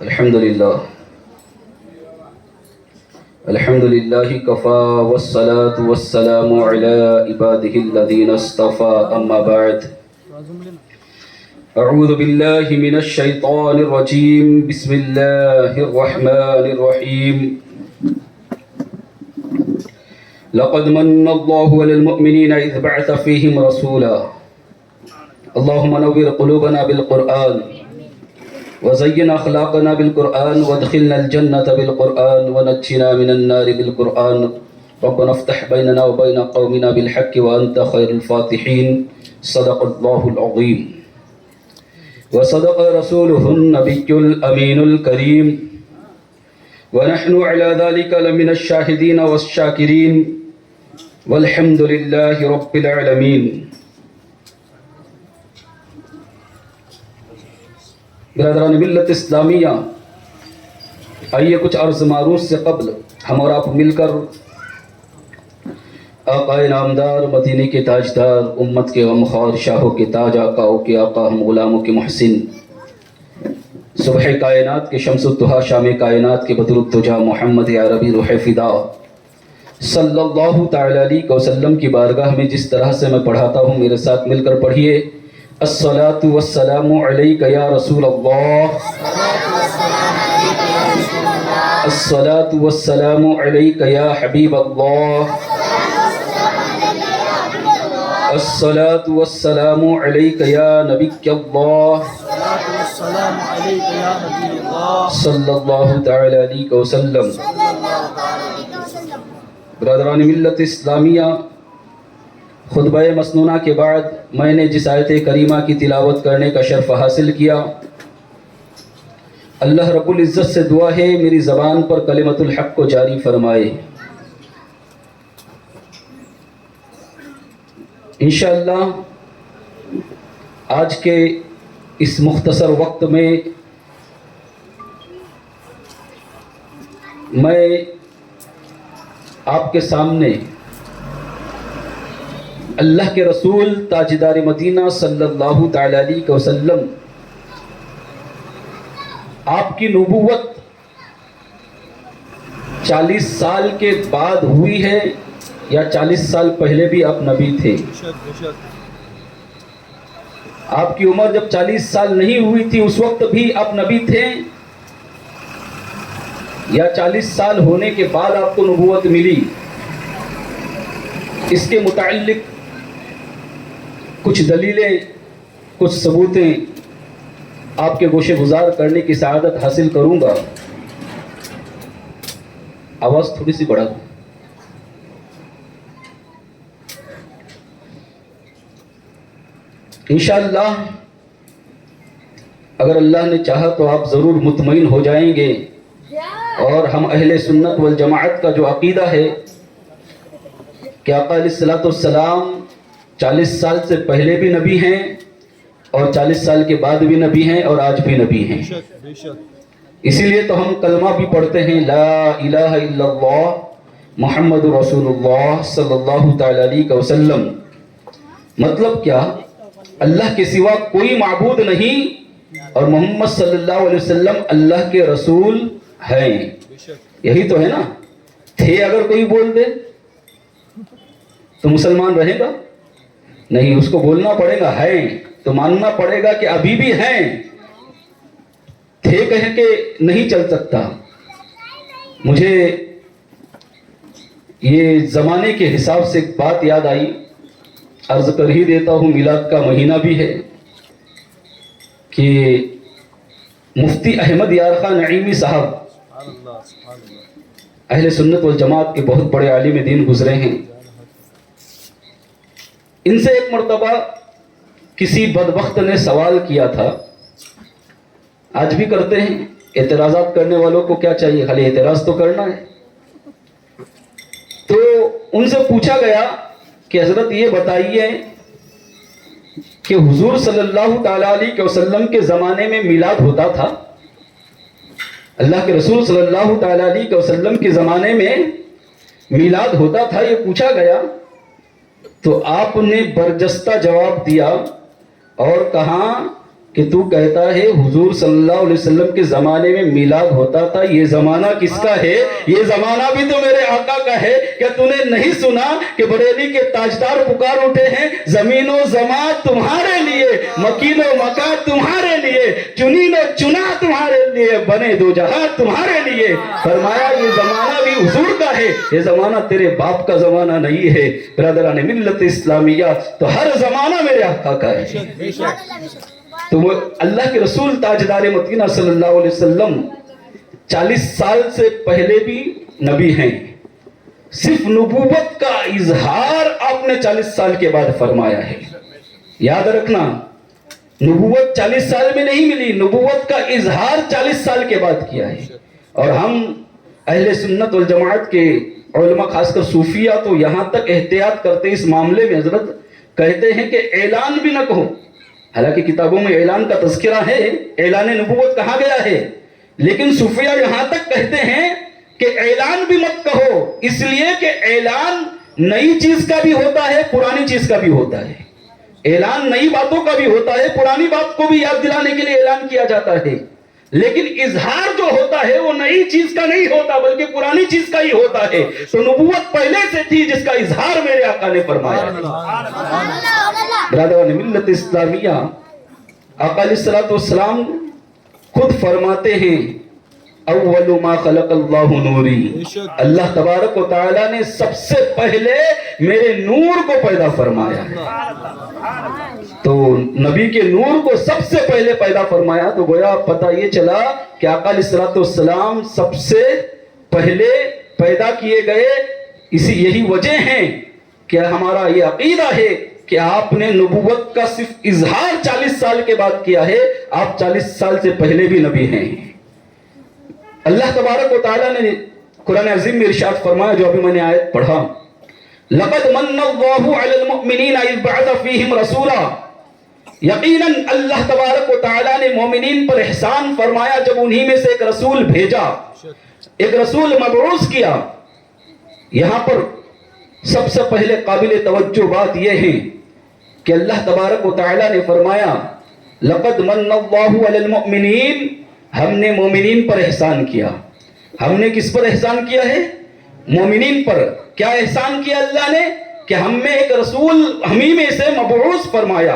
الحمد لله كفى والصلاة والسلام على عباده الذين اصطفى أما بعد أعوذ بالله من الشيطان الرجيم بسم الله الرحمن الرحيم لقد من الله على المؤمنين إذ بعث فيهم رسولا اللهم نور قلوبنا بالقرآن وزين أخلاقنا بالقرآن وادخلنا الجنة بالقرآن ونجنا من النار بالقرآن ربنا افتح بيننا وبين قومنا بالحق وأنت خير الفاتحين صدق الله العظيم وصدق رسوله النبي الأمين الكريم ونحن على ذلك لمن الشاهدين والشاكرين والحمد لله رب العالمين. برادران ملت اسلامیہ، آئیے کچھ عرض معروض سے قبل ہم اور آپ مل کر آقا نامدار، مدینے کے تاجدار، امت کے غمخوار، شاہوں کے تاج، آقاؤں کے آقا، ہم غلاموں کے محسن، صبح کائنات کے شمس الضحیٰ، شام کائنات کے بدر الدجا، محمد عربی روح فدا صلی اللہ تعالی علیہ وسلم کی بارگاہ میں جس طرح سے میں پڑھاتا ہوں میرے ساتھ مل کر پڑھیے. الصلاۃ والسلام علیک یا رسول اللہ، الصلاۃ والسلام علیک یا حبیب اللہ، الصلاۃ والسلام علیک یا نبی اللہ صلی اللہ تعالی علیہ وسلم. برادران ملت اسلامیہ، خطبہ مسنونہ کے بعد میں نے جس آیت کریمہ کی تلاوت کرنے کا شرف حاصل کیا، اللہ رب العزت سے دعا ہے میری زبان پر کلمۃ الحق کو جاری فرمائے. انشاءاللہ آج کے اس مختصر وقت میں میں آپ کے سامنے اللہ کے رسول تاجدار مدینہ صلی اللہ تعالی علیہ وسلم، آپ کی نبوت 40 سال کے بعد ہوئی ہے یا 40 سال پہلے بھی آپ نبی تھے؟ آپ کی عمر جب 40 سال نہیں ہوئی تھی اس وقت بھی آپ نبی تھے، یا 40 سال ہونے کے بعد آپ کو نبوت ملی؟ اس کے متعلق کچھ دلیلیں، کچھ ثبوتیں آپ کے گوشے گزار کرنے کی سعادت حاصل کروں گا. آواز تھوڑی سی بڑھا دوں. انشاءاللہ اگر اللہ نے چاہا تو آپ ضرور مطمئن ہو جائیں گے، اور ہم اہل سنت والجماعت کا جو عقیدہ ہے کہ آقا علیہ الصلوۃ والسلام 40 سال سے پہلے بھی نبی ہیں اور 40 سال کے بعد بھی نبی ہیں اور آج بھی نبی ہیں. اسی لیے تو ہم کلمہ بھی پڑھتے ہیں، لا الہ الا اللہ محمد رسول اللہ صلی اللہ تعالی علیہ وسلم. مطلب کیا؟ اللہ کے سوا کوئی معبود نہیں اور محمد صلی اللہ علیہ وسلم اللہ کے رسول ہیں. یہی تو ہے نا. تھے اگر کوئی بول دے تو مسلمان رہے گا؟ نہیں، اس کو بولنا پڑے گا ہیں تو ماننا پڑے گا کہ ابھی بھی ہیں. تھے کہہ کے نہیں چل سکتا. مجھے یہ زمانے کے حساب سے ایک بات یاد آئی، عرض کر ہی دیتا ہوں. میلاد کا مہینہ بھی ہے کہ مفتی احمد یار خان نعیمی صاحب اہل سنت والجماعت کے بہت بڑے عالم دین گزرے ہیں. ان سے ایک مرتبہ کسی بدبخت نے سوال کیا تھا، آج بھی کرتے ہیں. اعتراضات کرنے والوں کو کیا چاہیے؟ خالی اعتراض تو کرنا ہے. تو ان سے پوچھا گیا کہ حضرت یہ بتائیے کہ حضور صلی اللہ تعالی علیہ وسلم کے زمانے میں میلاد ہوتا تھا؟ اللہ کے رسول صلی اللہ تعالی علیہ وسلم کے زمانے میں میلاد ہوتا تھا، یہ پوچھا گیا. تو آپ نے برجستہ جواب دیا اور کہا کہ تو کہتا ہے حضور صلی اللہ علیہ وسلم کے زمانے میں میلاد ہوتا تھا، یہ زمانہ کس کا ہے؟ یہ زمانہ بھی تو میرے آقا کا ہے۔ کیا تو نے نہیں سنا کہ بریلی کے تاجدار پکار اٹھے ہیں، زمین و زمان تمہارے لیے، مکین و مکان تمہارے لیے، چنین و چنا تمہارے لیے، بنے دو جہاں تمہارے لیے۔ فرمایا یہ زمانہ بھی حضور کا ہے، یہ زمانہ تیرے باپ کا زمانہ نہیں ہے۔ برادران ملت اسلامیہ، تو ہر زمانہ میرے آقا کا ہے۔ تو وہ اللہ کے رسول تاجدار مدینہ صلی اللہ علیہ وسلم 40 سال سے پہلے بھی نبی ہیں، صرف نبوت کا اظہار آپ نے 40 سال کے بعد فرمایا ہے۔ یاد رکھنا، نبوت 40 سال میں نہیں ملی، نبوت کا اظہار 40 سال کے بعد کیا ہے۔ اور ہم اہل سنت والجماعت کے علماء، خاص کر صوفیہ، تو یہاں تک احتیاط کرتے اس معاملے میں، حضرت کہتے ہیں کہ اعلان بھی نہ کہو۔ حالانکہ کتابوں میں اعلان کا تذکرہ ہے، اعلان نبوت کہا گیا ہے، لیکن صوفیہ یہاں تک کہتے ہیں کہ اعلان بھی مت کہو، اس لیے کہ اعلان نئی چیز کا بھی ہوتا ہے، پرانی چیز کا بھی ہوتا ہے۔ اعلان نئی باتوں کا بھی ہوتا ہے، پرانی بات کو بھی یاد دلانے کے لیے اعلان کیا جاتا ہے، لیکن اظہار جو ہوتا ہے وہ نئی چیز کا نہیں ہوتا بلکہ پرانی چیز کا ہی ہوتا ہے۔ تو نبوت پہلے سے تھی جس کا اظہار میرے آقا نے فرمایا۔ برادران ملت اسلامیہ، آقا علیہ الصلوۃ والسلام خود فرماتے ہیں اول ما خلق اللہ نوری، اللہ تبارک و تعالیٰ نے سب سے پہلے میرے نور کو پیدا فرمایا ہے۔ تو نبی کے نور کو سب سے پہلے پیدا فرمایا، تو گویا پتہ یہ چلا کہ آقا علیہ الصلوۃ والسلام سب سے پہلے پیدا کیے گئے۔ یہی وجہ ہے کہ ہمارا یہ عقیدہ ہے کہ آپ نے نبوت کا صرف اظہار 40 سال کے بعد کیا ہے، آپ 40 سال سے پہلے بھی نبی ہیں۔ اللہ تبارک و تعالیٰ نے قرآن عظیم میں ارشاد فرمایا، جو ابھی میں نے آیت پڑھا، لَقَدْ مَنَّ اللَّهُ عَلَى الْمُؤْمِنِينَ إِذْ بَعَثَ فِيهِمْ رَسُولًا، یقیناً اللہ تبارک و تعالیٰ نے مومنین پر احسان فرمایا جب انہی میں سے ایک رسول بھیجا، ایک رسول مبعوث کیا۔ یہاں پر سب سے پہلے قابل توجہ بات یہ ہے کہ اللہ تبارک و تعالیٰ نے فرمایا لَقَدْ مَنَّ اللَّهُ عَلَى الْمُؤْمِنِينَ، ہم نے مومنین پر احسان کیا۔ ہم نے کس پر احسان کیا ہے؟ مومنین پر۔ کیا احسان کیا اللہ نے؟ کہ ہم میں ایک رسول ہمیں میں سے مبعوث فرمایا۔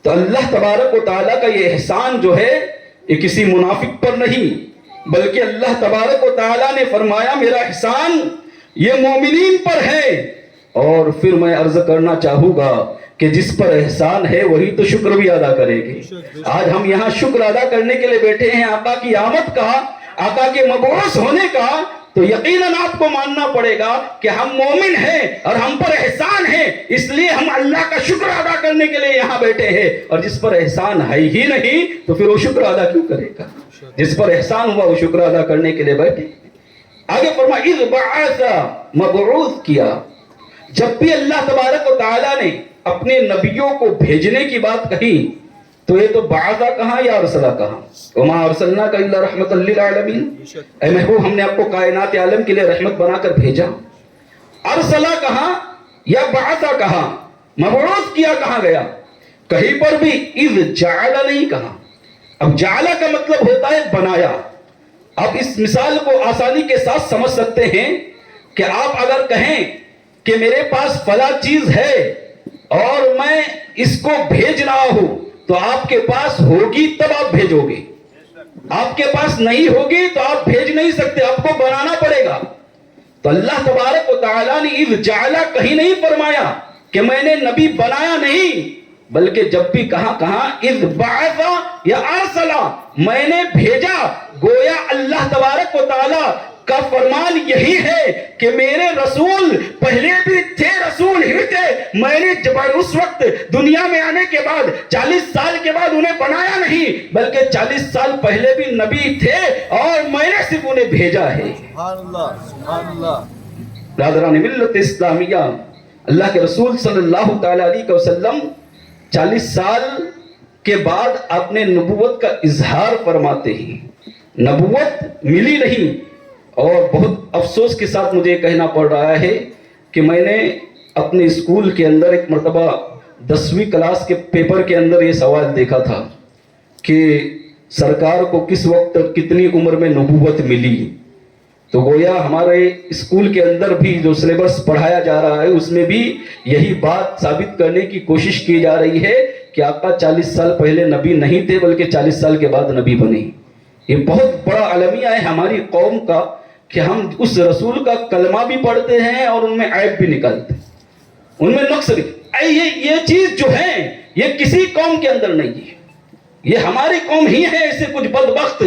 تو اللہ تبارک و تعالیٰ کا یہ احسان جو ہے یہ کسی منافق پر نہیں، بلکہ اللہ تبارک و تعالیٰ نے فرمایا میرا احسان یہ مومنین پر ہے۔ اور پھر میں عرض کرنا چاہوں گا کہ جس پر احسان ہے وہی تو شکر بھی ادا کرے گی۔ آج ہم یہاں شکر ادا کرنے کے لیے بیٹھے ہیں آقا کی آمد کا، آقا کے مبعوث ہونے کا، تو یقیناً آپ کو ماننا پڑے گا کہ ہم مومن ہیں اور ہم پر احسان ہے، اس لیے ہم اللہ کا شکر ادا کرنے کے لیے یہاں بیٹھے ہیں۔ اور جس پر احسان ہے ہی نہیں تو پھر وہ شکر ادا کیوں کرے گا؟ جس پر احسان ہوا وہ شکر ادا کرنے کے لیے بیٹھے۔ آگے فرمایا اذ بعث، مبعوث کیا۔ جب بھی اللہ تبارک و تعالیٰ نے اپنے نبیوں کو بھیجنے کی بات کہی تو یہ تو بعثا کہاں یا ارسلہ کہاں؟ وما ارسلناک الا رحمۃ للعالمین، اے محبوب ہم نے آپ کو کائنات عالم کے لیے رحمت بنا کر بھیجا۔ ارسلہ کہاں یا بعثا کہاں؟ مبعوث کیا کہاں گیا؟ کہیں پر بھی اذ جعل نہیں کہا۔ اب جعل کا مطلب ہوتا ہے بنایا۔ اب اس مثال کو آسانی کے ساتھ سمجھ سکتے ہیں کہ آپ اگر کہیں کہ میرے پاس فلاں چیز ہے اور میں اس کو بھیج رہا ہوں تو آپ کے پاس ہوگی تب آپ بھیجو گے، آپ کے پاس نہیں ہوگی تو آپ بھیج نہیں سکتے، آپ کو بنانا پڑے گا۔ تو اللہ تبارک و تعالیٰ نے اذ جعل کہیں نہیں فرمایا کہ میں نے نبی بنایا نہیں، بلکہ جب بھی کہاں اذ بعث یا ارسلا، میں نے بھیجا۔ گویا اللہ تبارک و تعالیٰ کا فرمان یہی ہے کہ میرے رسول پہلے بھی تھے، رسول ہی تھے، میں نے جب اس وقت دنیا میں آنے کے بعد 40 سال کے بعد انہیں بنایا نہیں بلکہ 40 سال پہلے بھی نبی تھے اور میں نے صرف انہیں بھیجا ہے۔ سبحان اللہ۔ برادران ملت اسلامیہ، اللہ کے رسول صلی اللہ تعالی علیہ وسلم 40 سال کے بعد اپنے نبوت کا اظہار فرماتے ہیں۔ نبوت ملی نہیں، اور بہت افسوس کے ساتھ مجھے کہنا پڑ رہا ہے کہ میں نے اپنے اسکول کے اندر ایک مرتبہ 10ویں کلاس کے پیپر کے اندر یہ سوال دیکھا تھا کہ سرکار کو کس وقت کتنی عمر میں نبوت ملی، تو گویا ہمارے اسکول کے اندر بھی جو سلیبس پڑھایا جا رہا ہے اس میں بھی یہی بات ثابت کرنے کی کوشش کی جا رہی ہے کہ آقا 40 سال پہلے نبی نہیں تھے بلکہ 40 سال کے بعد نبی بنے۔ یہ بہت بڑا المیہ ہے ہماری قوم کا کہ ہم اس رسول کا کلمہ بھی پڑھتے ہیں اور ان میں عیب بھی نکالتے ہیں، ان میں نقص بھی۔ یہ چیز جو ہے یہ کسی قوم کے اندر نہیں ہے، یہ ہماری قوم ہی ہے ایسے کچھ بدبخت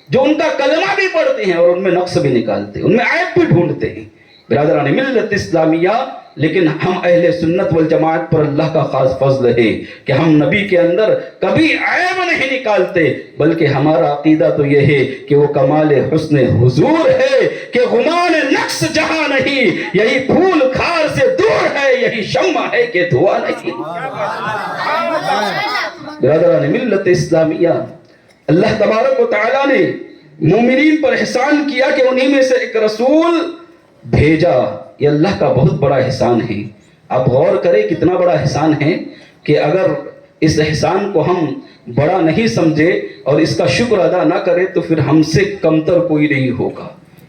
جو ان کا کلمہ بھی پڑھتے ہیں اور ان میں نقص بھی نکالتے ہیں، ان میں عیب بھی ڈھونڈتے ہیں۔ برادران ملت اسلامیہ، لیکن ہم اہل سنت والجماعت پر اللہ کا خاص فضل ہے کہ ہم نبی کے اندر کبھی عیب نہیں نکالتے، بلکہ ہمارا عقیدہ تو یہ ہے کہ وہ کمال حسن حضور ہے کہ غمان نقص جہاں نہیں، یہی پھول خار سے دور ہے، یہی شمع ہے کہ دھواں نہیں۔ برادران ملت اسلامیہ، اللہ تبارک و تعالیٰ نے مومنین پر احسان کیا کہ انہی میں سے ایک رسول بھیجا۔ یہ اللہ کا بہت بڑا احسان ہے۔ آپ غور کریں کتنا بڑا احسان ہے کہ اگر اس احسان کو ہم بڑا نہیں سمجھے اور اس کا شکر ادا نہ کرے تو پھر ہم سے کمتر کوئی نہیں ہوگا،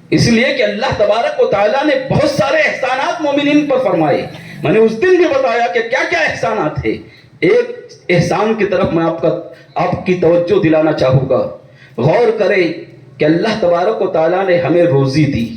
اس لیے کہ اللہ تبارک و تعالیٰ نے بہت سارے احسانات مومنین پر فرمائے۔ میں نے اس دن بھی بتایا کہ کیا کیا احسانات ہیں۔ ایک احسان کی طرف میں آپ کی توجہ دلانا چاہوں گا۔ غور کریں کہ اللہ تبارک و تعالیٰ نے ہمیں روزی دی،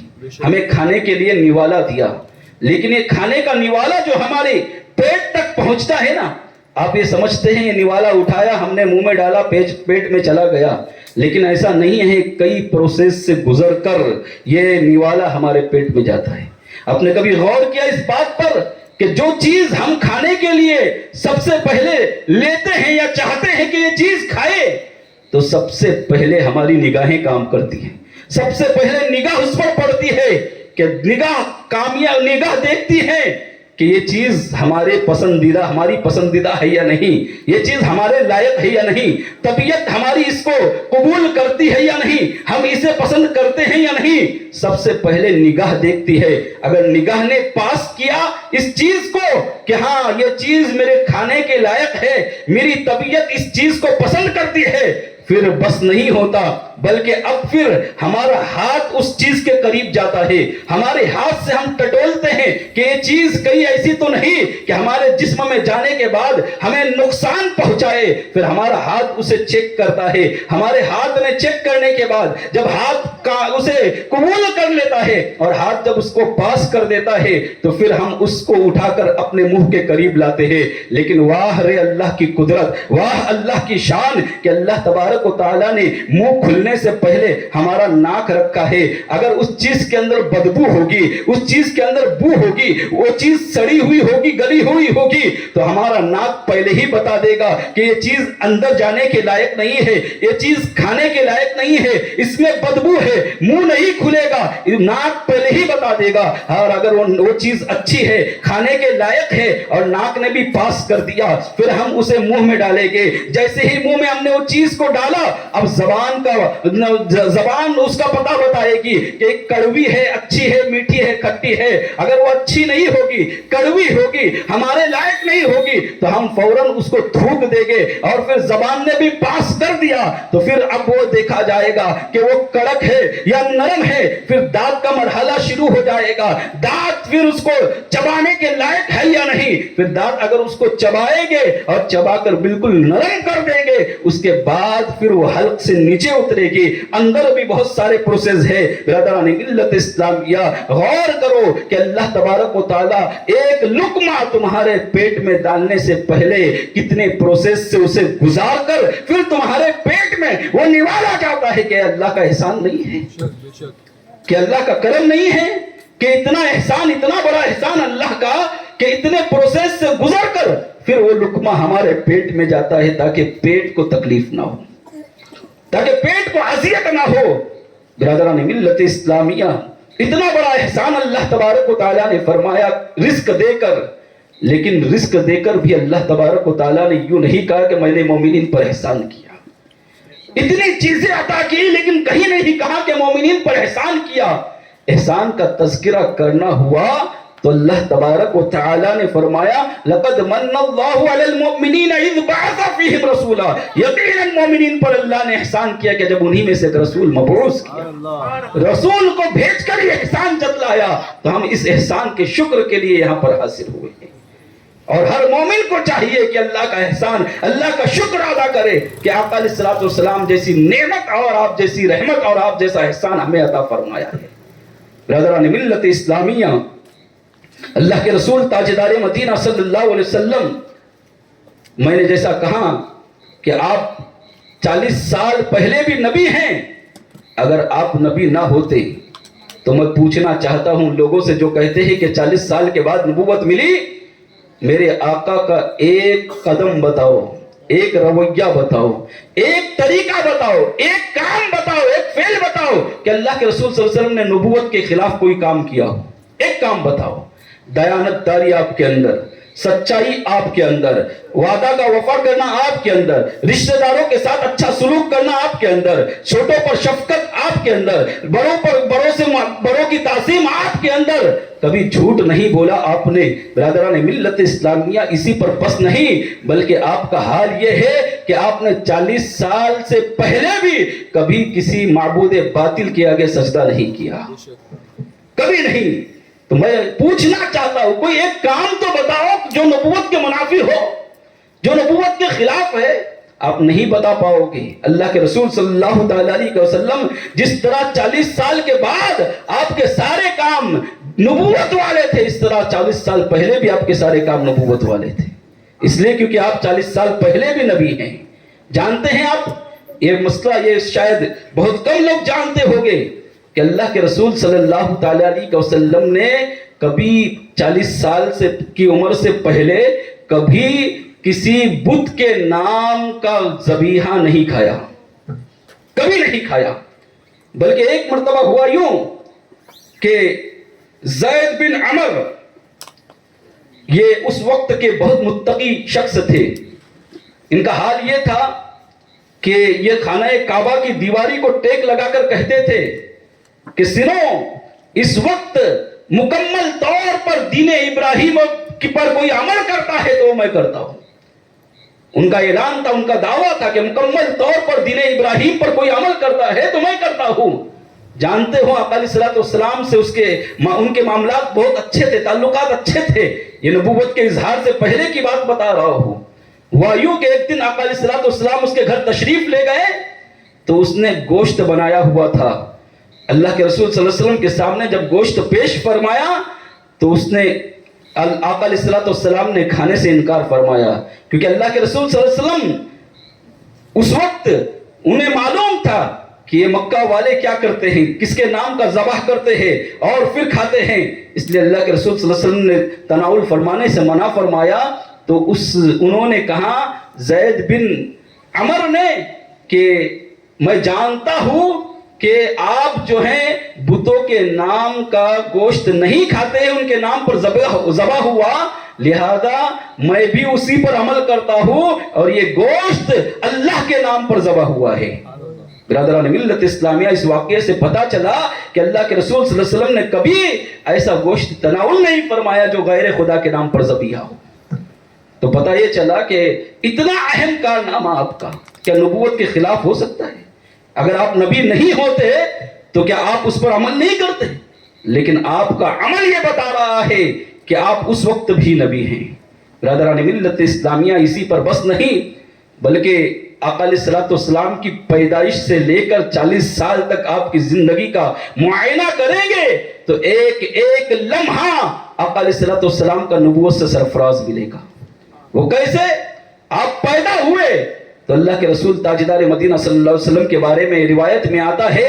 ہمیں کھانے کے لیے نوالا دیا، لیکن یہ کھانے کا نوالا جو ہمارے پیٹ تک پہنچتا ہے نا، آپ یہ سمجھتے ہیں یہ نوالا اٹھایا ہم نے منہ میں ڈالا پیٹ میں چلا گیا، لیکن ایسا نہیں ہے۔ کئی پروسیس سے گزر کر یہ نوالا ہمارے پیٹ میں جاتا ہے۔ آپ نے کبھی غور کیا اس بات پر کہ جو چیز ہم کھانے کے لیے سب سے پہلے لیتے ہیں یا چاہتے ہیں کہ یہ چیز کھائے، تو سب سے پہلے ہماری نگاہیں کام کرتی ہیں، سب سے پہلے نگاہ اس پر پڑتی ہے کہ نگاہ دیکھتی ہے کہ یہ چیز ہماری پسندیدہ ہے یا نہیں، یہ چیز ہمارے لائق ہے یا نہیں، طبیعت ہماری اس کو قبول کرتی ہے یا نہیں، ہم اسے پسند کرتے ہیں یا نہیں۔ سب سے پہلے نگاہ دیکھتی ہے۔ اگر نگاہ نے پاس کیا اس چیز کو کہ ہاں یہ چیز میرے کھانے کے لائق ہے، میری طبیعت اس چیز کو پسند کرتی ہے، پھر بس نہیں ہوتا، بلکہ اب پھر ہمارا ہاتھ اس چیز کے قریب جاتا ہے، ہمارے ہاتھ سے ہم ٹٹولتے ہیں کہ یہ چیز کہیں ایسی تو نہیں کہ ہمارے جسم میں جانے کے بعد ہمیں نقصان پہنچائے۔ پھر ہمارا ہاتھ اسے چیک کرتا ہے، ہمارے ہاتھ نے چیک کرنے کے بعد جب ہاتھ اسے قبول کر لیتا ہے اور ہاتھ جب اس کو پاس کر دیتا ہے تو پھر ہم اس کو اٹھا کر اپنے منہ کے قریب لاتے ہیں۔ لیکن واہ رے اللہ کی قدرت، واہ اللہ کی شان کہ اللہ تبارک و تعالیٰ نے منہ کھلنے سے پہلے ہمارا ناک رکھا ہے۔ اگر اس چیز کے اندر بدبو ہوگی، اس چیز کے اندر بو ہوگی، وہ چیز سڑی ہوئی ہوگی، گلی ہوئی ہوگی، تو ہمارا ناک پہلے ہی بتا دے گا کہ یہ چیز اندر جانے کے لائق نہیں ہے، یہ چیز کھانے کے لائق نہیں ہے، اس میں بدبو ہے۔ منہ نہیں کھلے گا، ناک پہلے ہی بتا دے گا۔ اور اگر وہ چیز اچھی ہے، کھانے کے لائق ہے اور ناک نے بھی پاس کر دیا، پھر ہم اسے منہ میں ڈالیں گے۔ جیسے ہی منہ میں ہم نے وہ چیز کو ڈالا، اب زبان اس کا پتہ بتائے گی کہ کڑوی ہے، اچھی ہے، میٹھی ہے، کھٹی ہے۔ اگر وہ اچھی نہیں ہوگی، کڑوی ہوگی، ہمارے لائق نہیں ہوگی، تو ہم فوراً اس کو تھوک دیں گے۔ اور پھر زبان نے بھی پاس کر دیا تو پھر اب وہ دیکھا جائے گا کہ وہ کڑک ہے یا نرم ہے۔ پھر دانت کا مرحلہ شروع ہو جائے گا، دانت پھر اس کو چبانے کے لائق ہے یا نہیں۔ پھر دانت اگر اس کو چبائیں گے اور چبا کر بالکل نرم کر دیں گے، اس کے بعد پھر وہ حلق سے نیچے اترے گی۔ اندر بھی بہت سارے پروسیس ہے۔ برادران ملت اسلامیہ، غور کرو کہ اللہ تبارک و تعالیٰ ایک لقمہ تمہارے پیٹ میں ڈالنے سے پہلے کتنے پروسیس سے اسے گزار کر پھر تمہارے پیٹ میں وہ نوالا جاتا ہے۔ کہ اللہ کا احسان نہیں ہے، کہ اللہ کا کرم نہیں ہے، کہ اتنا احسان، اتنا بڑا احسان اللہ کا کہ اتنے پروسیس سے گزر کر پھر وہ لقمہ ہمارے پیٹ میں جاتا ہے تاکہ پیٹ کو تکلیف نہ ہو، تاکہ پیٹ کو اذیت نہ ہو۔ برادران ملت اسلامیہ، اتنا بڑا احسان اللہ تبارک و تعالیٰ نے فرمایا رزق دے کر، لیکن رزق دے کر بھی اللہ تبارک و تعالیٰ نے یوں نہیں کہا کہ میں نے مومنین پر احسان کیا۔ اتنی چیزیں عطا کی لیکن کہیں نہیں کہا کہ مومنین پر احسان کیا۔ احسان کا تذکرہ کرنا ہوا تو اللہ تبارک و تعالی نے فرمایا لقد من اللہ علی المؤمنین اذ بعث فیہم رسولا، یقیناً مومنین پر اللہ نے احسان کیا کہ جب انہی میں سے ایک رسول مبعوث کیا، رسول کو بھیج کر یہ احسان جتلایا، تو ہم اس احسان کے شکر کے لیے یہاں پر حاضر ہوئے ہیں۔ اور ہر مومن کو چاہیے کہ اللہ کا احسان، اللہ کا شکر ادا کرے کہ آقا علیہ الصلوۃ والسلام جیسی نعمت اور آپ جیسی رحمت اور آپ جیسا احسان ہمیں عطا فرمایا ہے۔ برادران ملت اسلامیہ، اللہ کے رسول تاجدار مدینہ صلی اللہ علیہ وسلم، میں نے جیسا کہا کہ آپ 40 سال پہلے بھی نبی ہیں، اگر آپ نبی نہ ہوتے تو میں پوچھنا چاہتا ہوں لوگوں سے جو کہتے ہیں کہ 40 سال کے بعد نبوت ملی، میرے آقا کا ایک قدم بتاؤ، ایک رویہ بتاؤ، ایک طریقہ بتاؤ، ایک کام بتاؤ، ایک فعل بتاؤ کہ اللہ کے رسول صلی اللہ علیہ وسلم نے نبوت کے خلاف کوئی کام کیا ہو۔ ایک کام بتاؤ، دیانت داری آپ کے اندر، سچائی آپ کے اندر، وعدہ کا وفا کرنا آپ کے اندر، رشتہ داروں کے ساتھ اچھا سلوک کرنا آپ کے اندر، چھوٹوں پر شفقت آپ کے اندر، بڑوں کی تعظیم آپ کے اندر، کبھی جھوٹ نہیں بولا آپ نے۔ برادران ملت اسلامیہ، اسی پر بس نہیں بلکہ آپ کا حال یہ ہے کہ آپ نے 40 سال سے پہلے بھی کبھی کسی معبود باطل کے آگے سجدہ نہیں کیا، کبھی نہیں۔ تو میں پوچھنا چاہتا ہوں کوئی ایک کام تو بتاؤ جو نبوت کے منافی ہو، جو نبوت کے خلاف ہے۔ آپ نہیں بتا پاؤ گے۔ اللہ کے رسول صلی اللہ تعالیٰ علیہ وسلم جس طرح 40 سال کے بعد آپ کے سارے کام نبوت والے تھے، اس طرح 40 سال پہلے بھی آپ کے سارے کام نبوت والے تھے، اس لیے کیونکہ آپ 40 سال پہلے بھی نبی ہیں۔ جانتے ہیں آپ یہ مسئلہ، یہ شاید بہت کم لوگ جانتے ہوں گے کہ اللہ کے رسول صلی اللہ تعالیٰ علیہ وسلم نے کبھی 40 سال کی عمر سے پہلے کبھی کسی بت کے نام کا ذبیحہ نہیں کھایا، کبھی نہیں کھایا۔ بلکہ ایک مرتبہ ہوا یوں کہ زید بن عمر، یہ اس وقت کے بہت متقی شخص تھے، ان کا حال یہ تھا کہ یہ خانہ کعبہ کی دیواری کو ٹیک لگا کر کہتے تھے کہ سنو، اس وقت مکمل طور پر دین ابراہیم پر کوئی عمل کرتا ہے تو میں کرتا ہوں۔ ان کا اعلان تھا، ان کا دعویٰ تھا کہ مکمل طور پر دین ابراہیم پر کوئی عمل کرتا ہے تو میں کرتا ہوں۔ جانتے ہو آقا علیہ الصلوۃ والسلام سے ان کے معاملات بہت اچھے تھے، تعلقات اچھے تھے۔ یہ نبوت کے اظہار سے پہلے کی بات بتا رہا ہوں۔ وایوں کہ ایک دن آقا علیہ الصلوۃ والسلام اس کے گھر تشریف لے گئے تو اس نے گوشت بنایا ہوا تھا۔ اللہ کے رسول صلی اللہ علیہ وسلم کے سامنے جب گوشت پیش فرمایا تو اس نے آقا علیہ الصلوۃ والسلام نے کھانے سے انکار فرمایا، کیونکہ اللہ کے رسول صلی اللہ علیہ وسلم اس وقت انہیں معلوم تھا کہ یہ مکہ والے کیا کرتے ہیں، کس کے نام کا ذبح کرتے ہیں اور پھر کھاتے ہیں، اس لیے اللہ کے رسول صلی اللہ علیہ وسلم نے تناول فرمانے سے منع فرمایا۔ تو انہوں نے کہا زید بن عمر نے کہ میں جانتا ہوں کہ آپ جو ہیں بتوں کے نام کا گوشت نہیں کھاتے، ان کے نام پر ذبح ہوا، لہذا میں بھی اسی پر عمل کرتا ہوں اور یہ گوشت اللہ کے نام پر ذبح ہوا ہے۔ برادران ملت اسلامیہ، اس واقعے سے پتا چلا کہ اللہ کے رسول صلی اللہ علیہ وسلم نے کبھی ایسا گوشت تناول نہیں فرمایا جو غیر خدا کے نام پر ذبیحہ ہو۔ تو پتہ یہ چلا کہ اتنا اہم کارنامہ آپ کا کیا نبوت کے خلاف ہو سکتا ہے؟ اگر آپ نبی نہیں ہوتے تو کیا آپ اس پر عمل نہیں کرتے؟ لیکن آپ کا عمل یہ بتا رہا ہے کہ آپ اس وقت بھی نبی ہیں۔ برادران ملت اسلامیہ، اسی پر بس نہیں بلکہ آقا علیہ الصلوۃ والسلام کی پیدائش سے لے کر 40 سال تک آپ کی زندگی کا معائنہ کریں گے تو ایک ایک لمحہ آقا علیہ الصلوۃ والسلام کا نبوت سے سرفراز ملے گا۔ وہ کیسے؟ آپ پیدا ہوئے تو اللہ کے رسول تاجدار مدینہ صلی اللہ علیہ وسلم کے بارے میں روایت میں آتا ہے،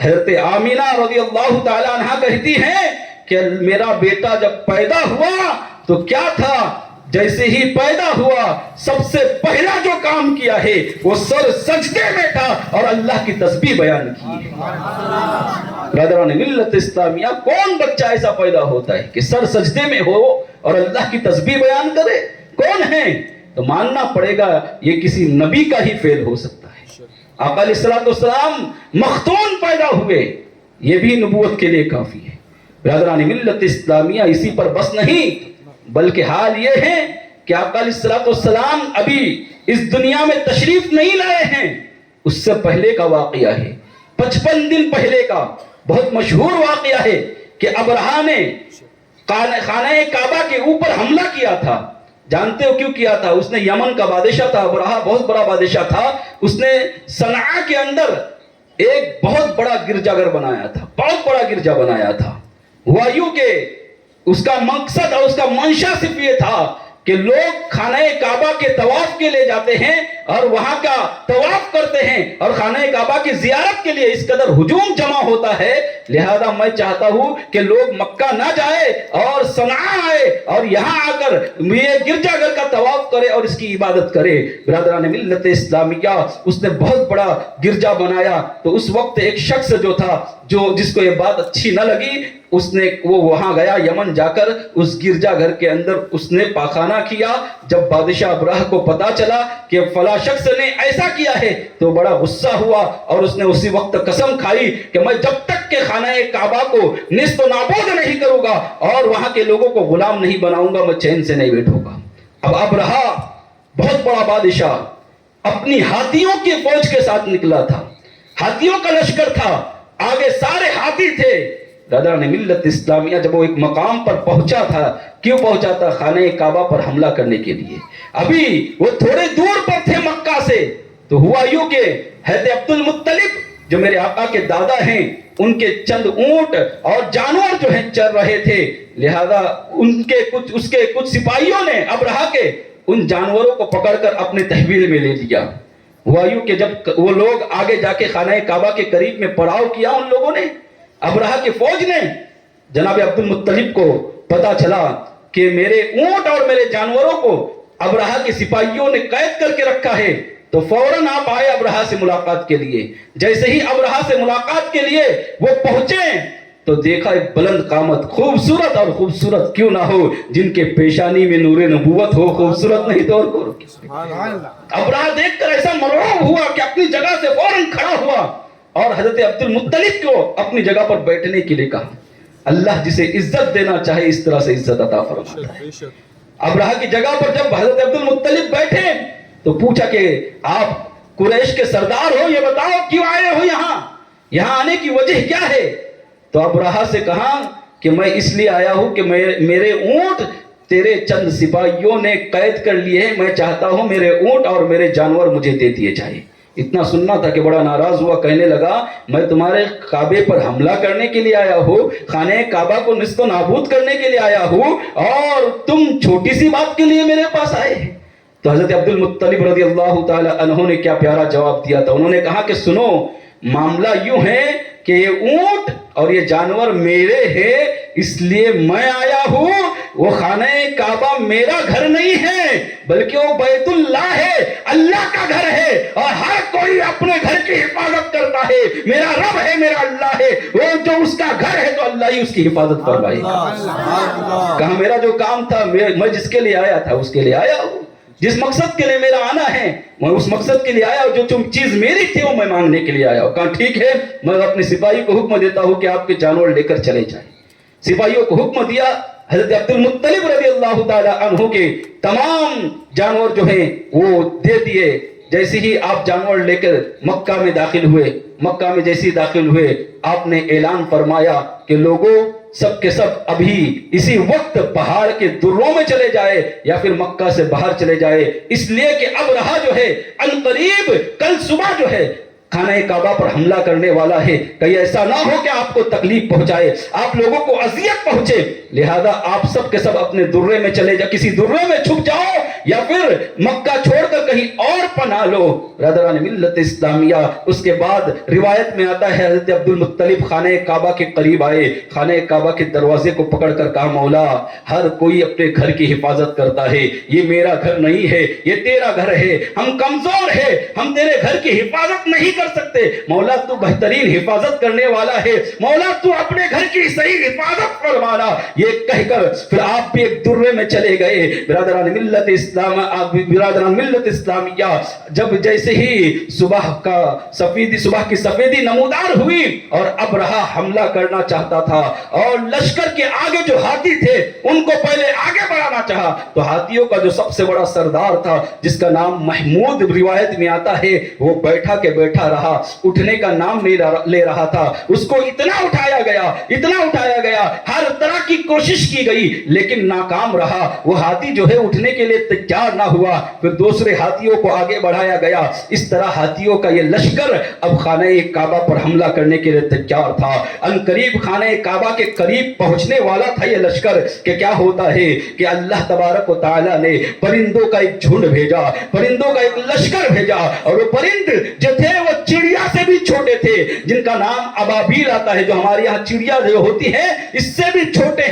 حضرت آمینہ رضی اللہ تعالی عنہ کہتی ہیں کہ میرا بیٹا جب پیدا ہوا تو کیا تھا، جیسے ہی پیدا ہوا سب سے پہلا جو کام کیا ہے وہ سر سجدے میں تھا اور اللہ کی تسبیح بیان کی۔ برادران ملت اسلامیہ، کون بچہ ایسا پیدا ہوتا ہے کہ سر سجدے میں ہو اور اللہ کی تسبیح بیان کرے؟ کون ہے؟ تو ماننا پڑے گا یہ کسی نبی کا ہی فعل ہو سکتا ہے۔ آقا علیہ الصلوۃ والسلام مختون پیدا ہوئے، یہ بھی نبوت کے لیے کافی ہے۔ برادران ملت اسلامیہ اسی پر بس نہیں، بلکہ حال یہ ہے کہ آقا علیہ الصلوۃ والسلام ابھی اس دنیا میں تشریف نہیں لائے ہیں، اس سے پہلے کا واقعہ ہے، 55 دن پہلے کا بہت مشہور واقعہ ہے کہ ابرہہ نے خانہ کعبہ کے اوپر حملہ کیا تھا۔ جانتے ہو کیوں کیا تھا؟ اس نے یمن کا بادشاہ تھا ابرہہ، بہت بڑا بادشاہ تھا، اس نے صنعاء کے اندر ایک بہت بڑا گرجا گھر بنایا تھا، بہت بڑا گرجا بنایا تھا۔ ہوا یوں کہ اس کا مقصد اور اس کا منشا صرف یہ تھا کہ لوگ خانہ کعبہ کے طواف کے لیے جاتے ہیں اور وہاں کا طواف کرتے ہیں اور خانہ کعبہ کی زیارت کے لیے اس قدر ہجوم جمع ہوتا ہے، لہذا میں چاہتا ہوں کہ لوگ مکہ نہ جائے اور صنعاء آئے اور یہاں آ کر یہ گرجا گھر کا طواف کرے اور اس کی عبادت کرے۔ برادران ملت اسلامیہ، اس نے بہت بڑا گرجا بنایا، تو اس وقت ایک شخص جو تھا جس کو یہ بات اچھی نہ لگی، اس نے وہ وہاں گیا یمن جا کر اس گرجا گھر کے اندر اس نے پاخانہ کیا۔ جب بادشاہ ابرہہ کو پتا چلا کہ فلاں شخص نے ایسا کیا ہے تو بڑا غصہ ہوا اور اس نے اسی وقت قسم کھائی کہ میں جب تک کہ خانہ کعبہ کو نیست و نابود نہیں کروں گا اور وہاں کے لوگوں کو غلام نہیں بناؤں گا، میں چین سے نہیں بیٹھوں گا۔ اب ابرہہ بہت بڑا بادشاہ اپنی ہاتھیوں کی فوج کے ساتھ نکلا تھا، ہاتھیوں کا لشکر تھا، آگے سارے ہاتھی تھے۔ برادران ملت اسلامیہ جب وہ ایک مقام پر پہنچا تھا، کیوں پہنچا تھا؟ خانہ کعبہ پر حملہ کرنے کے لیے۔ ابھی وہ تھوڑے دور پر تھے مکہ سے، تو ہوا یوں کہ حضرت عبد المطلب جو میرے آقا کے دادا ہیں، ان کے چند اونٹ اور جانور جو ہیں چر رہے تھے، لہذا اس کے کچھ سپاہیوں نے ابرہہ کے ان جانوروں کو پکڑ کر اپنے تحویل میں لے لیا۔ ہوا یوں کہ جب وہ لوگ آگے جا کے خانہ کعبہ کے قریب میں پڑاؤ کیا ان لوگوں نے، ابرہہ کی فوج نے، جناب عبد المطلب کو پتا چلا کہ میرے اونٹ اور میرے جانوروں کو ابرہہ کے سپاہیوں نے قید کر کے رکھا ہے، تو فوراً آپ آئے ابرہہ سے ملاقات کے لیے۔ جیسے ہی ابرہہ سے ملاقات کے لیے وہ پہنچے تو دیکھا ایک بلند قامت، خوبصورت، اور خوبصورت کیوں نہ ہو جن کے پیشانی میں نور نبوت ہو، خوبصورت نہیں تو اور ابرہہ دیکھ کر ایسا مرعوب ہوا کہ اپنی جگہ سے فوراً کھڑا ہوا اور حضرت عبد المطلب کو اپنی جگہ پر بیٹھنے کے لیے کہا۔ اللہ جسے عزت دینا چاہے اس طرح سے عزت عطا فرماتا ہے۔ ابرہہ کی جگہ پر جب حضرت عبد المطلب بیٹھے تو پوچھا کہ آپ قریش کے سردار ہو، یہ بتاؤ کیوں آئے ہو یہاں آنے کی وجہ کیا ہے؟ تو ابرہہ سے کہا کہ میں اس لیے آیا ہوں کہ میرے اونٹ تیرے چند سپاہیوں نے قید کر لیے ہیں، میں چاہتا ہوں میرے اونٹ اور میرے جانور مجھے دے دیے جائیں۔ اتنا سننا تھا کہ بڑا ناراض ہوا، کہنے لگا میں تمہارے کعبے پر حملہ کرنے کے لیے آیا ہوں، خانہ کعبہ کو نیست و نابود کرنے کے لیے آیا ہوں، اور تم چھوٹی سی بات کے لیے میرے پاس آئے ہیں۔ تو حضرت عبد المطلب رضی اللہ تعالی عنہ نے کیا پیارا جواب دیا تھا، انہوں نے کہا کہ سنو، معاملہ یوں ہے کہ یہ اونٹ اور یہ جانور میرے ہیں، اس لیے میں آیا ہوں۔ وہ خانہ کعبہ میرا گھر نہیں ہے بلکہ وہ بیت اللہ ہے، اللہ کا گھر ہے، اور ہر کوئی اپنے گھر کی حفاظت کرتا ہے۔ میرا رب ہے، میرا اللہ ہے، وہ جو اس کا گھر ہے تو اللہ ہی اس کی حفاظت فرمائے گا۔ کہا میرا جو کام تھا، میں جس کے لیے آیا تھا اس کے لیے آیا ہوں، جس مقصد کے لیے میرا آنا ہے میں اس مقصد کے لیے آیا ہوں، جو چیز میری تھی وہ میں مانگنے کے لیے آیا ہوں۔ کہا ٹھیک ہے، میں اپنے سپاہی کو حکم دیتا ہوں کہ آپ کے جانور لے کر چلے جائیں۔ سپاہیوں کو حکم دیا، حضرت عبد المطلب رضی اللہ تعالی عنہ کے تمام جانور جو ہیں وہ دے دیے۔ جیسے ہی آپ جانور لے کر مکہ میں داخل ہوئے، مکہ میں جیسے ہی داخل ہوئے آپ نے اعلان فرمایا کہ لوگوں سب کے سب ابھی اسی وقت پہاڑ کے دروں میں چلے جائے یا پھر مکہ سے باہر چلے جائے، اس لیے کہ ابرہہ جو ہے عنقریب کل صبح جو ہے خانہ کعبہ پر حملہ کرنے والا ہے، کہیں ایسا نہ ہو کہ آپ کو تکلیف پہنچائے، آپ لوگوں کو اذیت پہنچے، لہذا آپ سب کے سب اپنے درے میں چلے جا، کسی درے میں چھپ جاؤ یا پھر مکہ چھوڑ کر کہیں اور پناہ لو۔ برادران ملت اسلامیہ، اس کے بعد روایت میں آتا ہے حضرت عبد المطلب خانہ کعبہ کے قریب آئے، خانہ کعبہ کے دروازے کو پکڑ کر کہا مولا ہر کوئی اپنے گھر کی حفاظت کرتا ہے، یہ میرا گھر نہیں ہے، یہ تیرا گھر ہے، ہم کمزور ہیں، ہم تیرے گھر کی حفاظت نہیں کر سکتے. مولا تو بہترین حفاظت کرنے والا ہے, مولا تو اپنے گھر کی صحیح حفاظت فرمانا. یہ کہہ کر پھر آپ بھی ایک درے میں چلے گئے. برادران ملت اسلام, برادران ملت اسلامیہ, جب جیسے ہی صبح کی سفیدی نمودار ہوئی اور ابرہہ حملہ کرنا چاہتا تھا اور لشکر کے آگے جو ہاتھی تھے ان کو پہلے آگے بڑھانا چاہا, تو ہاتھیوں کا جو سب سے بڑا سردار تھا جس کا نام محمود روایت میں آتا ہے, وہ بیٹھا کے بیٹھا رہا, اٹھنے کا نام نہیں لے رہا تھا. اس کو اتنا اٹھایا گیا, ہر طرح کی کوشش کی گئی لیکن ناکام رہا. وہ ہاتھی جو ہے اٹھنے کے لیے تیار نہ ہوا. پھر دوسرے ہاتھیوں کو آگے بڑھایا گیا. اس طرح ہاتھیوں کا یہ لشکر اب خانہ کعبہ پر حملہ کرنے کے لیے تیار تھا. ان قریب خانہ کعبہ کے قریب پہنچنے والا تھا یہ لشکر کہ کیا ہوتا ہے کہ اللہ تبارک و تعالی نے پرندوں کا ایک جھنڈ بھیجا, پرندوں کا ایک لشکر بھیجا, اور وہ پرند جو تھے وہ چڑیا سے بھی چھوٹے تھے, جن کا نام ابابیل آتا ہے. جو ہمارے یہاں چڑیا جو ہوتی ہے اس سے بھی چھوٹے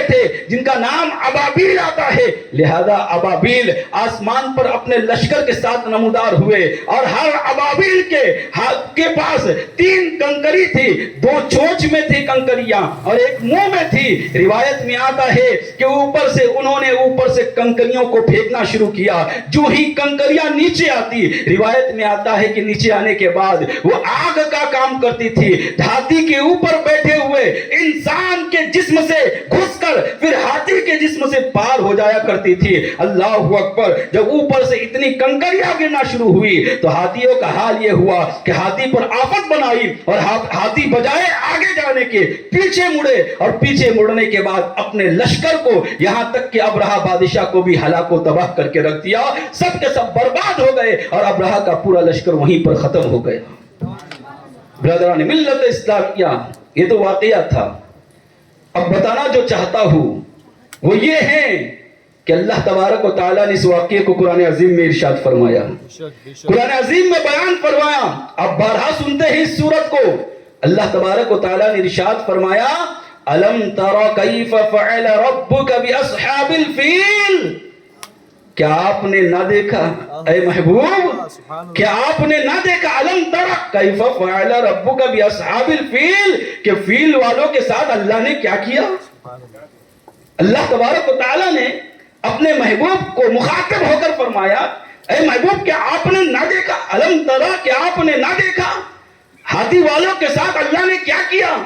تھے, جن کا نام ابابیل آتا ہے. لہذا ابابیل آسمان پر اپنے لشکر کے ساتھ نمودار ہوئے, اور ہر ابابیل کے پاس 3 کنکری تھی. 2 چونچ میں تھی کنکریاں اور ایک منہ میں تھی. روایت میں آتا ہے کہ انہوں نے اوپر سے کنکریوں کو پھینکنا شروع کیا. جو ہی کنکریاں نیچے آتی, روایت میں آتا ہے کہ نیچے آنے کے بعد وہ آگ کا کام کرتی تھی. ہاتھی کے اوپر بیٹھے ہوئے انسان کے جسم سے گھس کر پھر ہاتھی کے جسم سے پار ہو جایا کرتی تھی. اللہ اکبر. جب اوپر سے اتنی کنکریاں گرنا شروع ہوئی تو ہاتھیوں کا حال یہ ہوا کہ ہاتھی پر آفت بنائی, اور ہاتھی بجائے آگے جانے کے پیچھے مڑے, اور پیچھے مڑنے کے بعد اپنے لشکر کو یہاں تک کہ ابرہہ بادشاہ کو بھی ہلاک و تباہ کر کے رکھ دیا. سب کے سب برباد ہو گئے اور ابرہہ کا پورا لشکر وہیں پر ختم ہو گیا. برادران ملت اسلامیہ, یہ تو واقعہ تھا. اب بتانا جو چاہتا ہوں وہ یہ ہے کہ اللہ تبارک و تعالیٰ نے اس واقعے کو قرآن عظیم میں ارشاد فرمایا, قرآن عظیم میں بیان فرمایا. اب بارہا سنتے ہیں اس سورت کو. اللہ تبارک و تعالیٰ نے ارشاد فرمایا, الم تر کیف فعل ربک باصحاب الفیل. کیا آپ نے نہ دیکھا اے محبوب, کیا آپ نے نہ دیکھا, الم تر کیف فعل ربک باصحاب الفیل, کہ فیل والوں کے ساتھ اللہ نے کیا کیا. اللہ تبارک و تعالیٰ نے اپنے محبوب کو مخاطب ہو کر فرمایا, اے محبوب کیا آپ نے نہ دیکھا, الم تر کیا آپ نے نہ دیکھا, ہاتھی والوں کے ساتھ اللہ نے کیا کیا.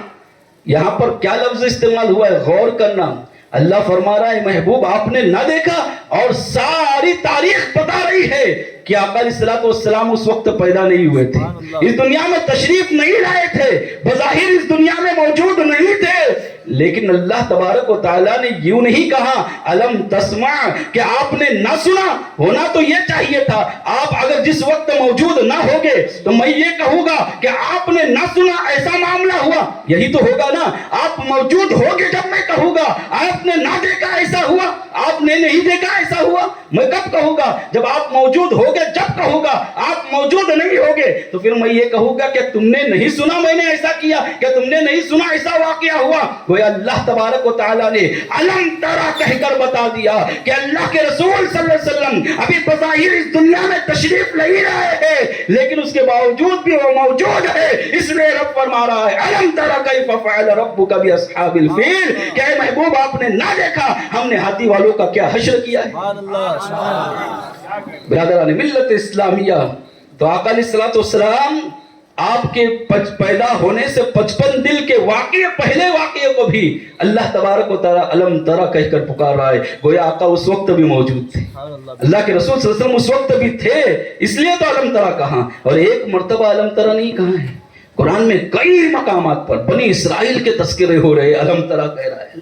یہاں پر کیا لفظ استعمال ہوا ہے, غور کرنا. اللہ فرما رہا ہے محبوب آپ نے نہ دیکھا, اور ساری تاریخ بتا رہی ہے کہ آقا علیہ الصلوۃ والسلام اس وقت پیدا نہیں ہوئے تھے, اس دنیا میں تشریف نہیں لائے تھے, بظاہر اس دنیا میں موجود نہیں تھے. لیکن اللہ تبارک و تعالیٰ نے یوں نہیں کہا الم تسمع, کہ آپ نے نہ سنا. ہونا تو یہ چاہیے تھا, آپ اگر جس وقت موجود نہ ہوگے تو میں یہ کہوں گا کہ آپ نے نہ سنا, ایسا معاملہ ہوا. یہی تو ہوگا نا, آپ موجود ہوگے جب میں کہوں گا. آپ نے نہ دیکھا ایسا ہوا, آپ نے نہیں دیکھا ایسا ہوا. میں کب کہوں گا, جب آپ موجود ہوگے. جب کہوں گا, آپ موجود نہیں ہوگے تو پھر میں یہ کہوں گا کہ تم نے نہیں سنا میں نے ایسا کیا, کہ تم نے نہیں سنا ایسا واقعہ ہوا. اللہ تبارک و تعالیٰ نے الم ترا کہہ کر بتا دیا کہ اللہ کے رسول صلی اللہ علیہ وسلم ابھی بظاہر اس دنیا میں تشریف نہیں رہے ہیں, لیکن اس کے باوجود بھی وہ موجود ہے. اس لیے رب فرما رہا ہے الم ترا کیف فعل ربک باصحاب الفیل, کہ اے محبوب آپ نے نہ دیکھا ہم نے ہاتھی والوں کا کیا حشر کیا ہے. برادران ملت اسلامیہ, تو آقا علیہ الصلوۃ والسلام آپ کے پیدا ہونے سے 55 دل کے پہلے واقعے کو بھی اللہ تبارک و تعالی الم ترا کہہ کر پکار رہا ہے. گویا آقا اس وقت بھی موجود تھے, اللہ کے رسول صلی اللہ علیہ وسلم اس وقت بھی تھے, اس لیے تو الم ترا کہا. اور ایک مرتبہ الم ترا نہیں کہا ہے, قرآن میں کئی مقامات پر بنی اسرائیل کے تذکرے ہو رہے, الم ترا کہہ رہا ہے.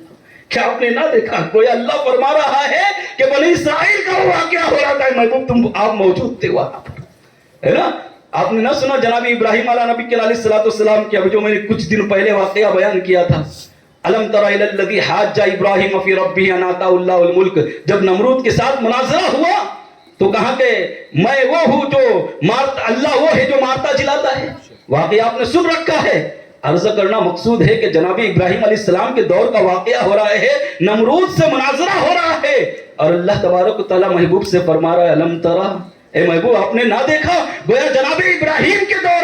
کیا آپ نے نہ دیکھا, کوئی اللہ فرما رہا ہے کہ بنی اسرائیل کا وہ واقعہ ہو رہا تھا, محبوب آپ موجود تھے وہاں پر, ہے نا. آپ نے نہ سنا جناب ابراہیم علیہ نبی کے علیہ الصلوۃ والسلام کی, ابھی جو میں نے کچھ دن پہلے واقعہ بیان کیا تھا, الم تر الی الذی حاج ابراہیم فی ربہ ان آتاہ اللہ الملک. جب نمرود کے ساتھ مناظرہ ہوا تو کہا کہ میں وہ ہوں جو اللہ وہ ہے جو مارتا جلاتا ہے. واقعہ آپ نے سن رکھا ہے. عرض کرنا مقصود ہے کہ جناب ابراہیم علیہ السلام کے دور کا واقعہ ہو رہا ہے, نمرود سے مناظرہ ہو رہا ہے, اور اللہ تبارک و تعالی محبوب سے فرما رہا ہے الم ترا, اے محبوب آپ نے نہ دیکھا. گویا جناب ابراہیم کے دور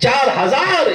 4000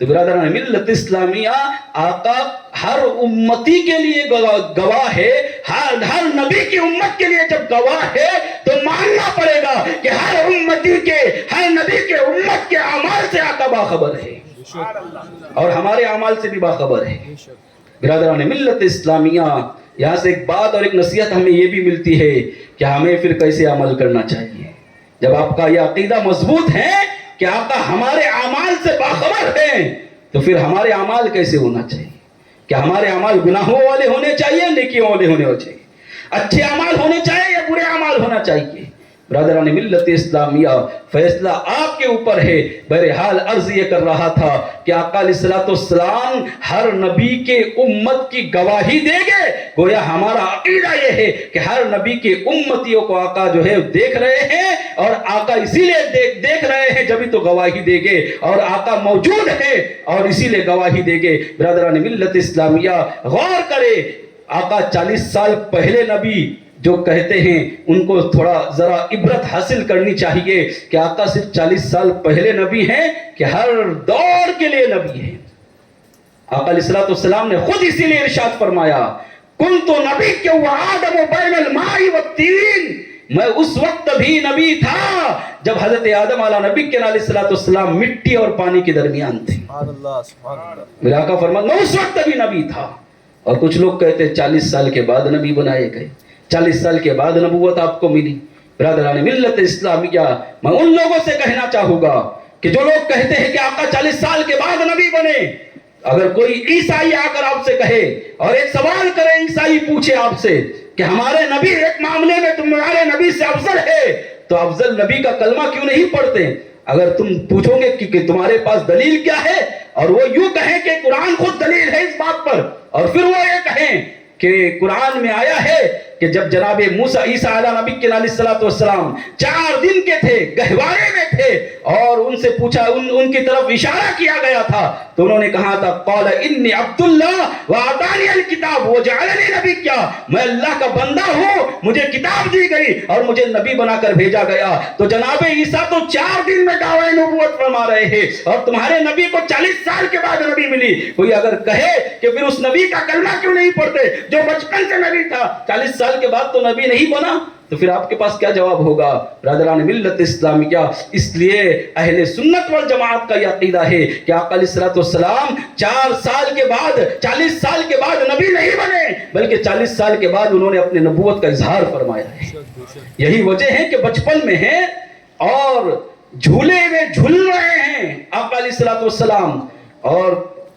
تو برادران ملت اسلامیہ، آقا ہر امتی کے لیے گواہ ہے، ہر نبی کی امت کے لیے جب گواہ ہے تو ماننا پڑے گا کہ ہر امتی کے، ہر نبی کے امت کے اعمال سے آقا باخبر ہے اور ہمارے اعمال سے بھی باخبر ہے۔ برادران ملت اسلامیہ، یہاں سے ایک بات اور ایک نصیحت ہمیں یہ بھی ملتی ہے کہ ہمیں پھر کیسے عمل کرنا چاہیے۔ جب آپ کا یہ عقیدہ مضبوط ہے کہ آقا ہمارے اعمال سے باخبر ہیں، تو پھر ہمارے اعمال کیسے ہونا چاہیے؟ کہ ہمارے اعمال گناہوں والے ہونے چاہیے، نیکیوں والے ہونے چاہیے، اچھے اعمال ہونے چاہیے یا برے اعمال ہونا چاہیے؟ برادران ملت اسلامیہ، فیصلہ آپ کے اوپر ہے۔ بہرحال عرض یہ کر رہا تھا کہ آقا علیہ الصلوۃ والسلام ہر نبی کے امت کی گواہی دے گے۔ گویا ہمارا عقیدہ یہ ہے کہ ہر نبی کے امتیوں کو آقا جو ہے دیکھ رہے ہیں، اور آقا اسی لیے دیکھ رہے ہیں جبھی تو گواہی دے گے، اور آقا موجود ہے اور اسی لیے گواہی دے گے۔ برادران ملت اسلامیہ، غور کرے، آقا 40 سال پہلے نبی جو کہتے ہیں ان کو تھوڑا ذرا عبرت حاصل کرنی چاہیے کہ آقا صرف 40 سال پہلے نبی ہیں کہ ہر دور کے لیے نبی ہیں۔ آقا علیہ الصلوۃ والسلام نے خود اسی لیے ارشاد فرمایا، کنت نبی وآدم بین الماء والطین، میں اس وقت بھی نبی تھا جب حضرت آدم علیہ نبی کے علیہ الصلوۃ والسلام مٹی اور پانی کے درمیان تھے۔ میرا آقا فرمایا میں اس وقت بھی نبی تھا۔ اور کچھ لوگ کہتے ہیں 40 سال کے بعد نبی بنائے گئے، 40 سال کے بعد نبوت آپ کو ملی۔ برادران ملت اسلامیہ، میں ان لوگوں سے کہنا چاہوں گا کہ جو لوگ کہتے ہیں کہ آقا 40 سال کے بعد نبی بنے، اگر کوئی عیسائی آ کر آپ سے کہے اور ایک سوال کرے، عیسائی پوچھے آپ سے کہ ہمارے نبی ایک معاملے میں تمہارے نبی سے افضل ہے، تو افضل نبی کا کلمہ کیوں نہیں پڑھتے؟ اگر تم پوچھو گے کہ تمہارے پاس دلیل کیا ہے، اور وہ یوں کہیں کہ قرآن خود دلیل ہے اس بات پر، اور پھر وہ یہ کہیں کہ قرآن میں آیا ہے کہ جب جناب موسیٰ عیسیٰ علیہ نبی کے علیہ الصلوۃ والسلام 4 دن کے تھے، گہوارے میں تھے، اور ان سے پوچھا، ان کی طرف اشارہ کیا گیا تھا، تو انہوں نے کہا تھا قال انی عبد اللہ وآتانی الکتاب وجعلنی نبیا، میں اللہ کا بندہ ہوں، مجھے کتاب دی گئی اور مجھے نبی بنا کر بھیجا گیا۔ تو جناب عیسیٰ تو 4 دن میں دعوی نبوت فرما رہے ہیں، اور تمہارے نبی کو 40 سال کے بعد نبی ملی۔ کوئی اگر کہے کہ پھر اس نبی کا کلمہ کیوں نہیں پڑھتے جو بچپن سے نبی تھا، 40 سال کے بعد تو نبی نہیں بنا، تو پھر آپ کے پاس کیا جواب ہوگا؟ برادران ملت اسلامیہ، اس لیے اہل سنت والجماعت کا یہ عقیدہ ہے کہ آقا علیہ الصلوۃ والسلام 40 سال کے بعد نبی نہیں بنے، بلکہ 40 سال کے بعد انہوں نے اپنے نبوت کا اظہار فرمایا ہے۔ یہی وجہ ہے کہ بچپن میں ہیں اور جھولے میں جھول رہے ہیں آقا علیہ الصلوۃ والسلام، اور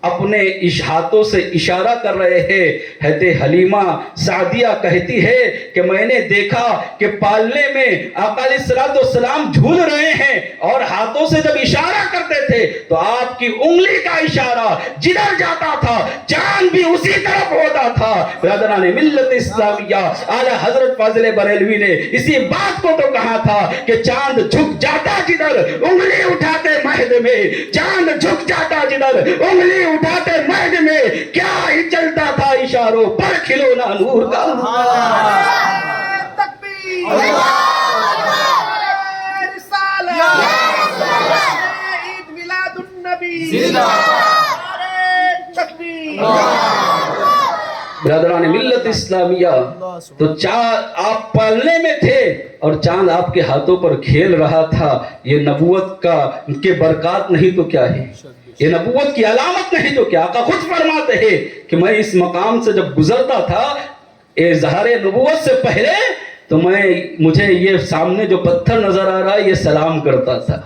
اپنے ہاتھوں سے اشارہ کر رہے ہیں۔ حضرت حلیمہ سعدیہ کہتی ہے کہ میں نے دیکھا کہ پالنے میں آقا علیہ الصلوۃ والسلام جھول رہے ہیں، اور ہاتھوں سے جب اشارہ کرتے تھے تو آپ کی انگلی کا اشارہ جدھر جاتا تھا چاند بھی اسی طرف ہوتا تھا۔ برادران ملت اسلامیہ، اعلی حضرت فاضل بریلوی نے اسی بات کو تو کہا تھا کہ چاند جھک جاتا جدھر انگلی اٹھاتے مہد میں، چاند جھک جاتا جدھر انگلی اٹھاتے مہد میں، کیا ہی چلتا تھا اشاروں پر کھلونا نور کا۔ تکبیر، عید میلاد النبی، برادران ملت اسلامیہ، تو آپ پالنے میں تھے اور چاند آپ کے ہاتھوں پر کھیل رہا تھا۔ یہ نبوت کے برکات نہیں تو کیا ہے؟ یہ نبوت کی علامت نہیں تو کیا؟ آقا خود فرماتے ہیں کہ میں اس مقام سے جب گزرتا تھا اظہار نبوت سے پہلے، تو مجھے یہ سامنے جو پتھر نظر آ رہا ہے یہ سلام کرتا تھا۔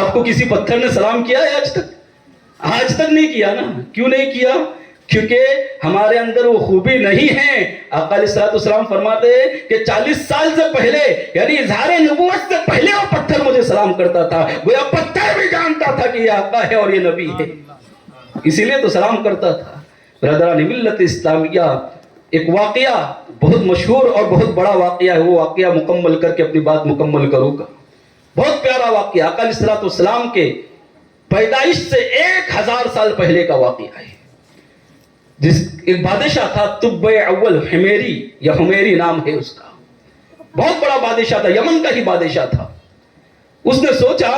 آپ کو کسی پتھر نے سلام کیا ہے آج تک؟ آج تک نہیں کیا نا۔ کیوں نہیں کیا؟ کیونکہ ہمارے اندر وہ خوبی نہیں ہے۔ آقا علیہ الصلوۃ والسلام فرماتے ہیں کہ 40 سال سے پہلے، یعنی اظہار نبوت سے پہلے وہ پتھر مجھے سلام کرتا تھا، گویا پتھر بھی جانتا تھا کہ یہ آقا ہے اور یہ نبی ہے، اسی لیے تو سلام کرتا تھا۔ برادران ملت اسلامیہ، ایک واقعہ بہت مشہور اور بہت بڑا واقعہ ہے، وہ واقعہ مکمل کر کے اپنی بات مکمل کروں گا۔ بہت پیارا واقعہ، آقا علیہ الصلوۃ والسلام کے پیدائش سے 1000 سال پہلے کا واقعہ ہے۔ ایک بادشاہ تھا تبع اول حمیری، یا حمیری نام ہے اس کا، بہت بڑا بادشاہ تھا، یمن کا ہی بادشاہ تھا۔ اس نے سوچا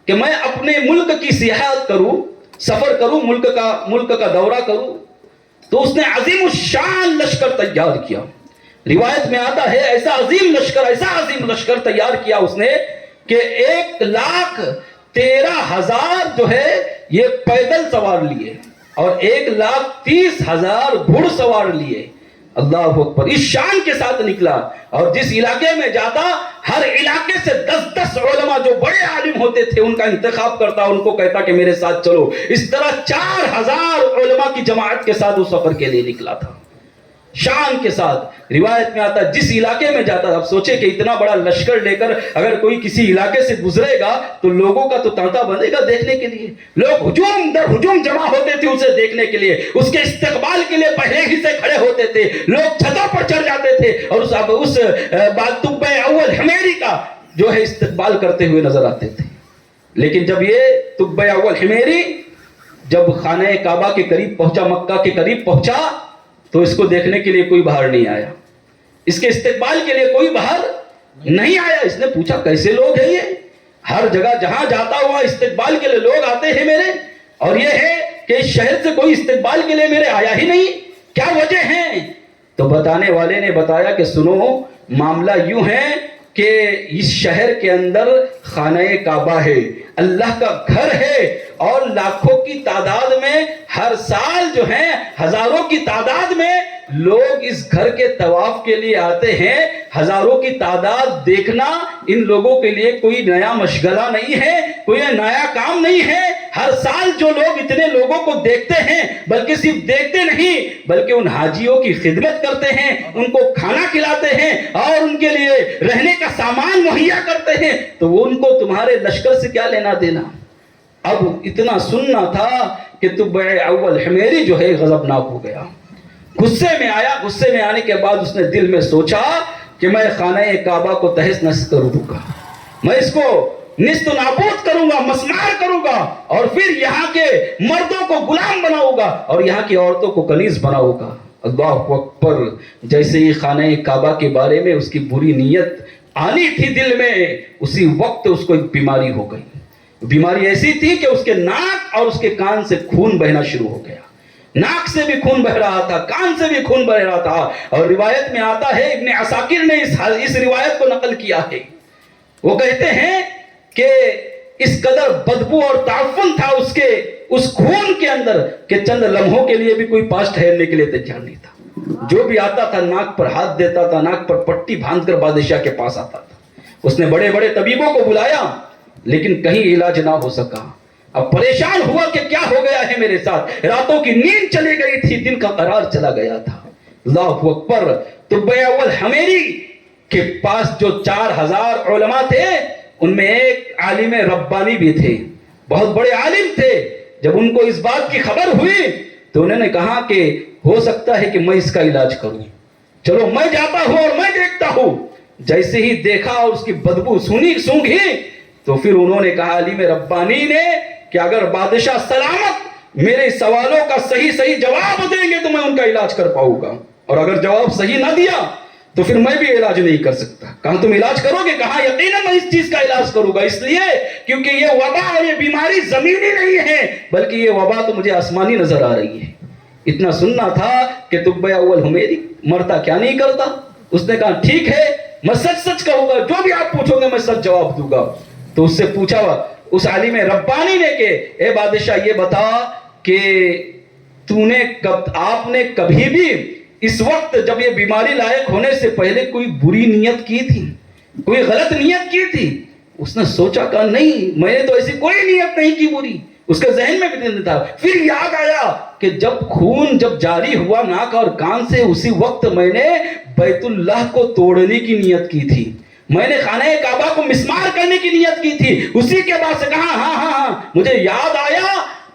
کہ میں اپنے ملک کی سیاحت کروں سفر کروں, ملک کا دورہ کروں, تو اس نے عظیم الشان لشکر تیار کیا. روایت میں آتا ہے ایسا عظیم لشکر تیار کیا اس نے کہ 1,13,000 جو ہے یہ پیدل سوار لیے اور 1,30,000 گھڑ سوار لیے. اللہ اکبر. اس شان کے ساتھ نکلا اور جس علاقے میں جاتا ہر علاقے سے 10 علماء جو بڑے عالم ہوتے تھے ان کا انتخاب کرتا, ان کو کہتا کہ میرے ساتھ چلو. اس طرح 4,000 علماء کی جماعت کے ساتھ اس سفر کے لیے نکلا تھا, شان کے ساتھ. روایت میں آتا جس علاقے میں جاتا, اب سوچے کہ اتنا بڑا لشکر لے کر اگر کوئی کسی علاقے سے گزرے گا تو لوگوں کا تو تانتا بنے گا دیکھنے کے لیے. لوگ ہجوم در ہجوم جمع ہوتے تھے اسے دیکھنے کے لیے, اس کے استقبال کے لیے پہلے ہی سے کھڑے ہوتے تھے. لوگ چھتوں پر چڑھ جاتے تھے اور اس تبع اول حمیری کا جو ہے استقبال کرتے ہوئے نظر آتے تھے. لیکن جب یہ تبع اول حمیری جب خانہ کعبہ کے قریب پہنچا, مکہ کے قریب پہنچا, تو اس کو دیکھنے کے لیے کوئی باہر نہیں آیا, اس کے استقبال کے لیے کوئی باہر نہیں آیا. اس نے پوچھا کیسے لوگ ہیں یہ, ہر جگہ جہاں جاتا ہوا استقبال کے لیے لوگ آتے ہیں میرے, اور یہ ہے کہ اس شہر سے کوئی استقبال کے لیے میرے آیا ہی نہیں, کیا وجہ ہے؟ تو بتانے والے نے بتایا کہ سنو, معاملہ یوں ہے کہ اس شہر کے اندر خانہ کعبہ ہے, اللہ کا گھر ہے, اور لاکھوں کی تعداد میں ہر سال جو ہیں ہزاروں کی تعداد میں لوگ اس گھر کے طواف کے لیے آتے ہیں. ہزاروں کی تعداد دیکھنا ان لوگوں کے لیے کوئی نیا مشغلہ نہیں ہے, کوئی نیا کام نہیں ہے. ہر سال جو لوگ اتنے لوگوں کو دیکھتے ہیں, بلکہ صرف دیکھتے نہیں بلکہ ان حاجیوں کی خدمت کرتے ہیں, ان کو کھانا کھلاتے ہیں اور ان کے لیے رہنے کا سامان مہیا کرتے ہیں, تو وہ ان کو تمہارے لشکر سے کیا لینا دینا. اب اتنا سننا تھا کہ تبع اول حمیری جو ہے غضبناک ہو گیا, غصے میں آیا. غصے میں آنے کے بعد اس نے دل میں سوچا کہ میں خانہ کعبہ کو تہس نہس کر دوں گا, میں اس کو نیست و نابود کروں گا, مسمار کروں گا, اور پھر یہاں کے مردوں کو غلام بناؤں گا اور یہاں کی عورتوں کو کنیز بناؤں گا. اللہ اکبر. جیسے ہی خانہ کعبہ کے بارے میں اس کی بری نیت آنی تھی دل میں, اسی وقت اس کو ایک بیماری ہو گئی. بیماری ایسی تھی کہ اس کے ناک اور اس کے کان سے خون بہنا شروع ہو گیا. ناک سے بھی خون بہ رہا تھا, کان سے بھی خون بہ رہا تھا. اور روایت میں آتا ہے, ابن عساکر نے اس روایت کو نقل کیا ہے, وہ کہتے ہیں کہ اس قدر بدبو اور تعفن تھا اس خون کے اندر کہ چند لمحوں کے لیے بھی کوئی پاس ٹھہرنے کے لیے تیار نہیں تھا. جو بھی آتا تھا ناک پر ہاتھ دیتا تھا, ناک پر پٹی باندھ کر بادشاہ کے پاس آتا تھا. اس نے بڑے بڑے طبیبوں کو بلایا لیکن کہیں علاج نہ ہو سکا. اب پریشان ہوا کہ کیا ہو گیا ہے میرے ساتھ. راتوں کی نیند چلی گئی تھی, دن کا قرار چلا گیا تھا. اللہ اکبر. تبع اول حمیری کے پاس جو 4,000 علماء تھے ان میں ایک عالم ربانی بھی تھے, بہت بڑے عالم تھے. جب ان کو اس بات کی خبر ہوئی تو انہوں نے کہا کہ ہو سکتا ہے کہ میں اس کا علاج کروں, چلو میں جاتا ہوں اور میں دیکھتا ہوں. جیسے ہی دیکھا اور اس کی بدبو سونگھی تو پھر انہوں نے کہا, عالم ربانی نے, کہ اگر بادشاہ سلامت میرے سوالوں کا صحیح جواب دیں گے تو میں ان کا علاج کر پاؤں گا, اور اگر جواب صحیح نہ دیا تو پھر میں بھی علاج نہیں کر سکتا. کہاں تم علاج کرو گے؟ کہاں یقیناً میں اس چیز کا علاج کروں گا, اس لیے کیونکہ یہ وبا اور یہ بیماری زمینی نہیں ہے بلکہ یہ وبا تو مجھے آسمانی نظر آ رہی ہے. اتنا سننا تھا کہ تبع اول حمیری مرتا کیا نہیں کرتا. اس نے کہا ٹھیک ہے, میں سچ کہوں گا, جو بھی آپ پوچھو گے میں سچ جواب دوں گا. تو اس سے پوچھا اس عالم ربانی نے کہ اے بادشاہ یہ بتا کہ آپ نے کبھی بھی اس وقت جب یہ بیماری لائق ہونے سے پہلے کوئی بری نیت کی تھی, کوئی غلط نیت کی تھی؟ اس نے سوچا کہ نہیں, میں نے تو ایسی کوئی نیت نہیں کی بری. اس کے ذہن میں بھی نہیں تھا. پھر یاد آیا کہ جب خون جاری ہوا ناک اور کان سے, اسی وقت میں نے بیت اللہ کو توڑنے کی نیت کی تھی, میں نے خانہ کعبہ کو مسمار کرنے کی نیت کی تھی. اسی کے بعد سے کہا ہاں مجھے یاد آیا,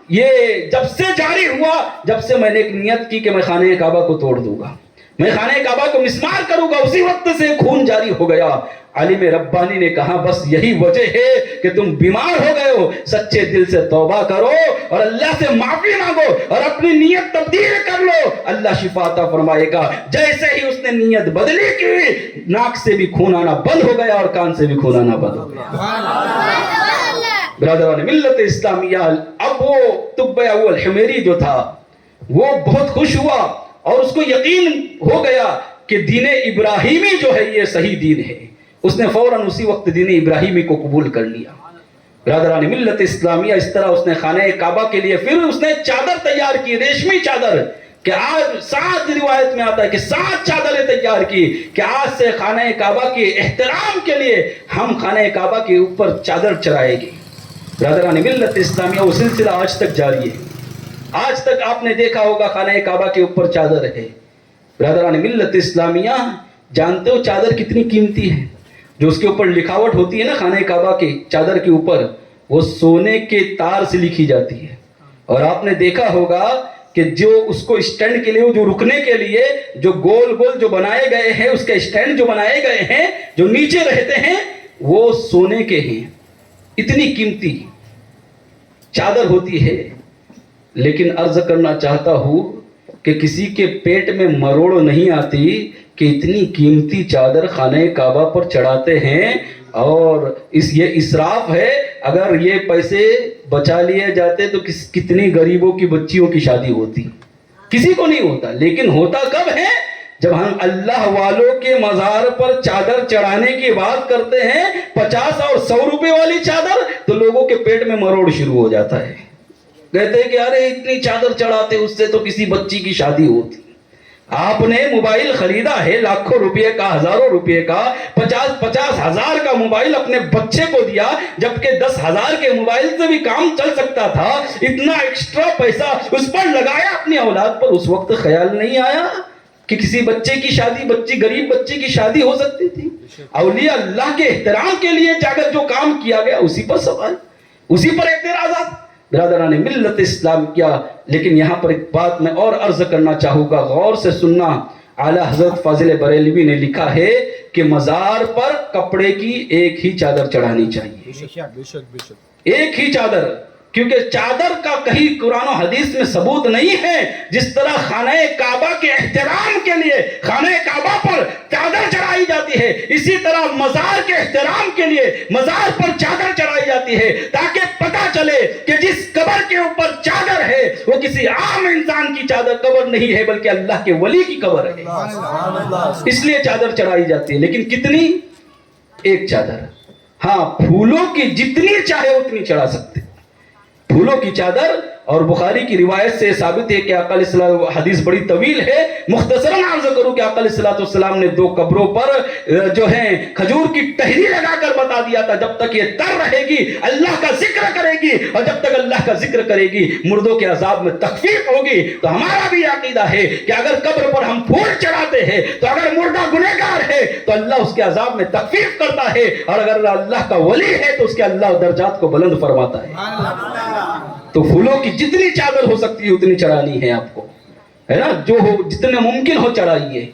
یہ جب سے جاری ہوا, جب سے میں نے ایک نیت کی کہ میں خانہ کعبہ کو توڑ دوں گا, میں خانہ کعبہ کو مسمار کروں گا, اسی وقت سے خون جاری ہو گیا. عالم ربانی نے کہا بس یہی وجہ ہے کہ تم بیمار ہو گئے ہو, سچے دل سے توبہ کرو اور اللہ سے معافی مانگو اور اپنی نیت تبدیل کر لو, اللہ شفا عطا فرمائے گا. جیسے ہی اس نے نیت بدلی کی, ناک سے بھی خون آنا بند ہو گیا اور کان سے بھی خون آنا بند ہو گیا. برادران ملت اسلامیہ, اب اب وہ طب اول حمیری جو تھا وہ بہت خوش ہوا اور اس کو یقین ہو گیا کہ دین ابراہیمی جو ہے یہ صحیح دین ہے. اس نے فوراً اسی وقت دین ابراہیمی کو قبول کر لیا. برادران ملت اسلامیہ, اس طرح اس نے خانہ کعبہ کے لیے پھر اس نے چادر تیار کی, ریشمی چادر, کہ آج 7 روایت میں آتا ہے کہ 7 چادریں تیار کی کہ آج سے خانہ کعبہ کے احترام کے لیے ہم خانہ کعبہ کے اوپر چادر چڑھائیں گے. برادران ملت اسلامیہ وہ سلسلہ آج تک جاری ہے. آج تک آپ نے دیکھا ہوگا خانہ کعبہ کے اوپر چادر ہے. برادران ملت اسلامیہ, جانتے ہو چادر کتنی قیمتی ہے؟ جو اس کے اوپر لکھاوٹ ہوتی ہے نا خانہ کعبہ کے چادر کے اوپر, وہ سونے کے تار سے لکھی جاتی ہے. اور آپ نے دیکھا ہوگا کہ جو اس کو اسٹینڈ کے لیے, جو رکنے کے لیے جو گول گول جو بنائے گئے ہیں, اس کے اسٹینڈ جو بنائے گئے ہیں جو نیچے رہتے ہیں, وہ سونے کے ہیں. اتنی قیمتی چادر ہوتی ہے. لیکن عرض کرنا چاہتا ہوں کہ کسی کے پیٹ میں مروڑ نہیں آتی کہ اتنی قیمتی چادر خانہ کعبہ پر چڑھاتے ہیں. اور یہ اسراف ہے. اگر یہ پیسے بچا لیے جاتے تو کتنی غریبوں کی بچیوں کی شادی ہوتی. کسی کو نہیں ہوتا. لیکن ہوتا کب ہے؟ جب ہم اللہ والوں کے مزار پر چادر چڑھانے کی بات کرتے ہیں, 50 اور 100 روپے والی چادر, تو لوگوں کے پیٹ میں مروڑ شروع ہو جاتا ہے. کہتے ہیں کہ ارے اتنی چادر چڑھاتے, اس سے تو کسی بچی کی شادی ہوتی. آپ نے موبائل خریدا ہے لاکھوں روپے کا, ہزاروں روپے کا, 50 ہزار کا موبائل اپنے بچے کو دیا, جبکہ 10,000 کے موبائل سے بھی کام چل سکتا تھا. اتنا ایکسٹرا پیسہ اس پر لگایا اپنی اولاد پر. اس وقت خیال نہیں آیا کہ کسی بچے کی شادی, غریب بچے کی شادی ہو سکتی تھی. اولیاء اللہ کے احترام کے لیے جاگر جو کام کیا گیا, اسی پر سوال, اسی پر اعتراضات. برادران ملت اسلام کیا. لیکن یہاں پر ایک بات میں اور عرض کرنا چاہوں گا, غور سے سننا. اعلیٰ حضرت فاضل بریلوی نے لکھا ہے کہ مزار پر کپڑے کی ایک ہی چادر چڑھانی چاہیے. ایک ہی چادر, کیونکہ چادر کا کہیں قرآن و حدیث میں ثبوت نہیں ہے. جس طرح خانہ کعبہ کے احترام کے لیے خانہ کعبہ پر چادر چڑھائی جاتی ہے, اسی طرح مزار کے احترام کے لیے مزار پر چادر چڑھائی جاتی ہے, تاکہ پتہ چلے کہ جس قبر کے اوپر چادر ہے وہ کسی عام انسان کی چادر قبر نہیں ہے, بلکہ اللہ کے ولی کی قبر ہے. اس لیے چادر چڑھائی جاتی ہے. لیکن کتنی؟ ایک چادر. ہاں, پھولوں کی جتنی چاہے اتنی چڑھا سکتے, پھولوں کی چادر. اور بخاری کی روایت سے ثابت ہے کہ آقا علیہ السلام, حدیث بڑی طویل ہے, مختصراً عرض کروں کہ آقا علیہ السلام نے 2 قبروں پر جو ہیں کھجور کی ٹہنی لگا کر بتا دیا تھا, جب تک یہ تر رہے گی اللہ کا ذکر کرے گی, اور جب تک اللہ کا ذکر کرے گی مردوں کے عذاب میں تخفیف ہوگی. تو ہمارا بھی عقیدہ ہے کہ اگر قبر پر ہم پھول چڑھاتے ہیں تو اگر مردہ گنہگار ہے تو اللہ اس کے عذاب میں تخفیف کرتا ہے, اور اگر اللہ کا ولی ہے تو اس کے اللہ درجات کو بلند فرماتا ہے. تو پھولوں کی جتنی چادر ہو سکتی ہے اتنی چڑھانی ہے آپ کو, ہے نا, جو ہو جتنے ممکن ہو چڑھائیے.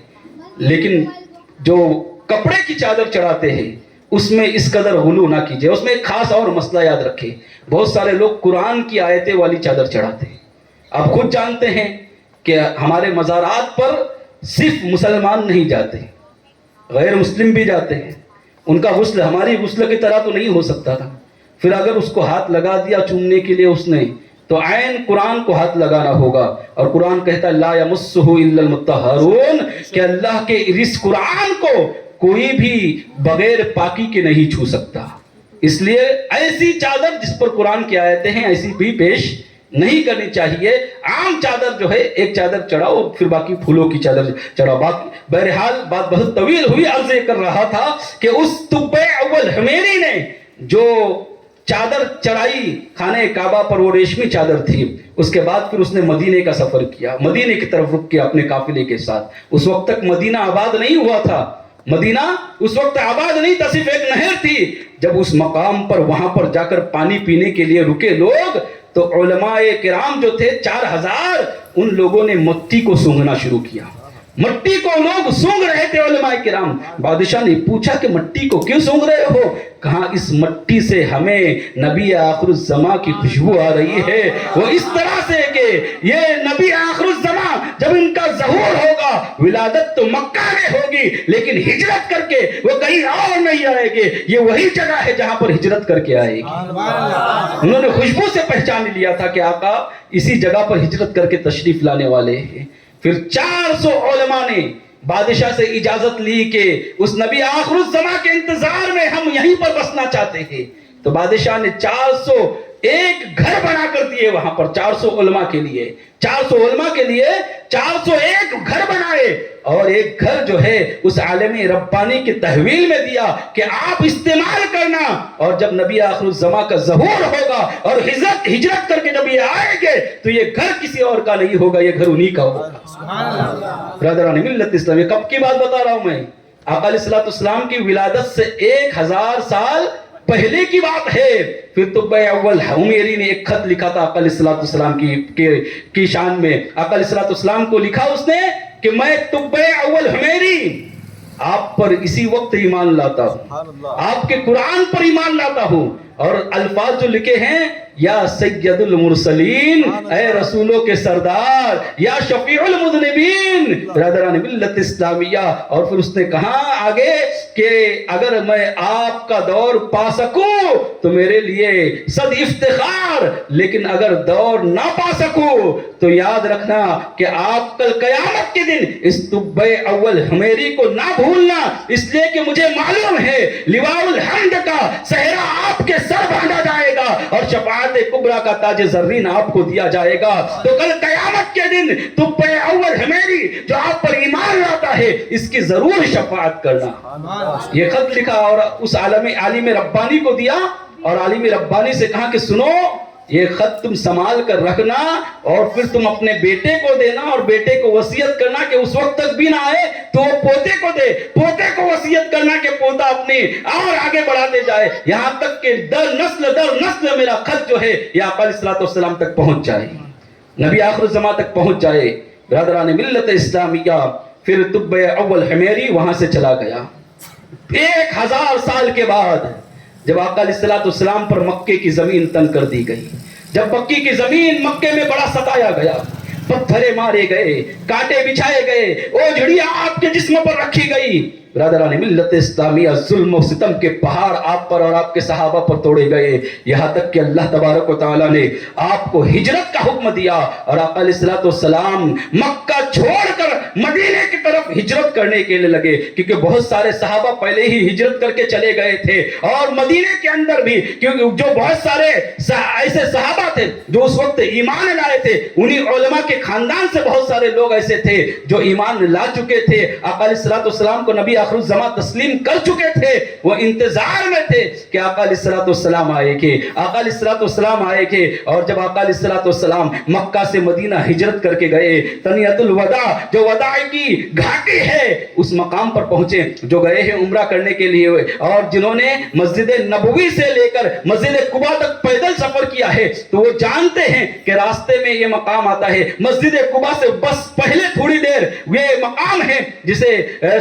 لیکن جو کپڑے کی چادر چڑھاتے ہیں اس میں اس قدر غلو نہ کیجیے. اس میں ایک خاص اور مسئلہ یاد رکھیں, بہت سارے لوگ قرآن کی آیتیں والی چادر چڑھاتے ہیں. آپ خود جانتے ہیں کہ ہمارے مزارات پر صرف مسلمان نہیں جاتے, غیر مسلم بھی جاتے ہیں. ان کا غسل ہماری غسل کی طرح تو نہیں ہو سکتا تھا. پھر اگر اس کو ہاتھ لگا دیا چومنے کے لیے اس نے, تو عین قرآن کو ہاتھ لگانا ہوگا. اور قرآن کہتا ہے لا یمسہ الا المطہرون, کہ اللہ کے اس قرآن کو کوئی بھی بغیر پاکی کے نہیں چھو سکتا. اس لیے ایسی چادر جس پر قرآن کی آیتیں ہیں ایسی بھی پیش نہیں کرنی چاہیے. عام چادر جو ہے ایک چادر چڑھاؤ, پھر باقی پھولوں کی چادر چڑھاؤ. باقی بہرحال بات بہت طویل ہوئی. عرض یہ کر رہا تھا کہ اس طب اول حمیری نے جو چادر چڑھائی خانہ کعبہ پر, وہ ریشمی چادر تھی. اس کے بعد پھر اس نے مدینے کا سفر کیا, مدینے کی طرف رخ کیا اپنے قافلے کے ساتھ. اس وقت تک مدینہ آباد نہیں ہوا تھا, مدینہ اس وقت آباد نہیں تھا, صرف ایک نہر تھی. جب اس مقام پر وہاں پر جا کر پانی پینے کے لیے رکے لوگ, تو علماء کرام جو تھے 4000, ان لوگوں نے مٹی کو سونگھنا شروع کیا. مٹی کو لوگ سونگ رہے تھے علماء کرام. بادشاہ نے پوچھا کہ مٹی کو کیوں سونگ رہے ہو؟ کہا اس مٹی سے ہمیں نبی آخر الزمان کی خوشبو آ رہی ہے. وہ اس طرح سے کہ یہ نبی آخر الزمان جب ان کا ظہور ہوگا ہوگا, ولادت تو مکہ میں ہوگی لیکن ہجرت کر کے وہ کہیں اور نہیں آئے گے, یہ وہی جگہ ہے جہاں پر ہجرت کر کے آئے گی. انہوں نے خوشبو سے پہچان لیا تھا کہ آقا اسی جگہ پر ہجرت کر کے تشریف لانے والے ہیں. پھر 400 علماء نے بادشاہ سے اجازت لی کہ اس نبی آخر الزماں کے انتظار میں ہم یہیں پر بسنا چاہتے ہیں. تو بادشاہ نے 401 گھر بنا کر دیے وہاں پر 400 علماء کے لیے. 400 علماء کے لیے 401 گھر بنائے, اور ایک گھر جو ہے اس عالم ربانی کی تحویل میں دیا کہ آپ استعمال کرنا, اور جب نبی آخر الزماں کا ظہور ہوگا اور ہجرت کر کے جب یہ آئیں گے تو یہ گھر کسی اور کا نہیں ہوگا, یہ گھر انہی کا ہوگا. برادران ملت اسلامی, کب کی بات بتا رہا ہوں میں؟ آقا علیہ السلام کی ولادت سے 1000 سال پہلے کی بات ہے. پھر طب اول حمیری نے ایک خط لکھا تھا آقا علیہ السلام کی شان میں. آقا علیہ السلام کو لکھا اس نے کہ میں طب اول حمیری آپ پر اسی وقت ایمان لاتا ہوں, آپ کے قرآن پر ایمان لاتا ہوں. اور الفاظ جو لکھے ہیں, یا سید المرسلین, اے رسولوں کے سردار, یا شفیع المذنبین. برادران ملت اسلامیہ, اور پھر اس نے کہا آگے کہ اگر میں آپ کا دور پا سکوں تو میرے لیے صد افتخار, لیکن اگر دور نہ پا سکوں تو یاد رکھنا کہ آپ کل قیامت کے دن اس طب اول حمیری کو نہ بھولنا, اس لیے کہ مجھے معلوم ہے لواء الحمد کا صحرا آپ کے سر باندھا جائے گا اور شفاعت کبریٰ کا تاج زرین آپ کو دیا جائے گا. تو کل قیامت کے دن طب اول حمیری جو آپ پر ایمان لاتا ہے اس کی ضرور شفاعت کرنا. یہ خط لکھا اور اس عالم ربانی کو دیا, اور عالم ربانی سے کہا کہ سنو, یہ خط تم سنبھال کر رکھنا اور پھر تم اپنے بیٹے کو دینا, اور بیٹے کو وصیت کرنا کہ اس وقت تک بھی نہ آئے تو وہ پوتے کو دے, پوتے کو وصیت کرنا کہ پوتا اپنے اور آگے بڑھاتے جائے, یہاں تک کہ در نسل میرا خط جو ہے یہ آقا علیہ السلام تک پہنچ جائے, نبی آخر الزمان تک پہنچ جائے. برادران ملت اسلامیہ, پھر طب اول حمیری وہاں سے چلا گیا. 1000 سال کے بعد جب آقا علیہ السلام پر مکے کی زمین تنگ کر دی گئی, جب مکی کی زمین مکے میں بڑا ستایا گیا, پتھرے مارے گئے, کانٹے بچھائے گئے, اوجھڑیاں آپ کے جسم پر رکھی گئی. برادران ملت اسلامیہ, ظلم و ستم کے پہاڑ آپ پر اور آپ کے صحابہ پر توڑے گئے, یہاں تک کہ اللہ تبارک و تعالیٰ نے آپ کو ہجرت کا حکم دیا, اور آقا علیہ السلام مکہ چھوڑ کر مدینے کی طرف ہجرت کرنے کے لیے لگے, کیونکہ بہت سارے صحابہ پہلے ہی ہجرت کر کے چلے گئے تھے, اور مدینے کے اندر بھی کیونکہ جو بہت سارے ایسے صحابہ تھے جو اس وقت ایمان لائے تھے, انہی علماء کے خاندان سے بہت سارے لوگ ایسے تھے جو ایمان لا چکے تھے, آقا علیہ السلام کو نبی آخر الزمان تسلیم کر چکے تھے, وہ انتظار میں تھے کہ آقا علیہ السلام آئے گے, آقا علیہ السلام آئے گے. اور جب آقا علیہ السلام مکہ سے مدینہ ہجرت کر کے گئے, تنیت الوداع جو وداع کی گھاٹی ہے اس مقام پر پہنچے, جو گئے ہیں عمرہ کرنے کے لیے, اور جنہوں نے مسجد نبوی سے لے کر مسجد قباء تک پیدل سفر کیا ہے تو وہ جانتے ہیں کہ راستے میں یہ مقام آتا ہے. مسجد قباء سے بس پہلے تھوڑی دیر یہ مقام ہے جسے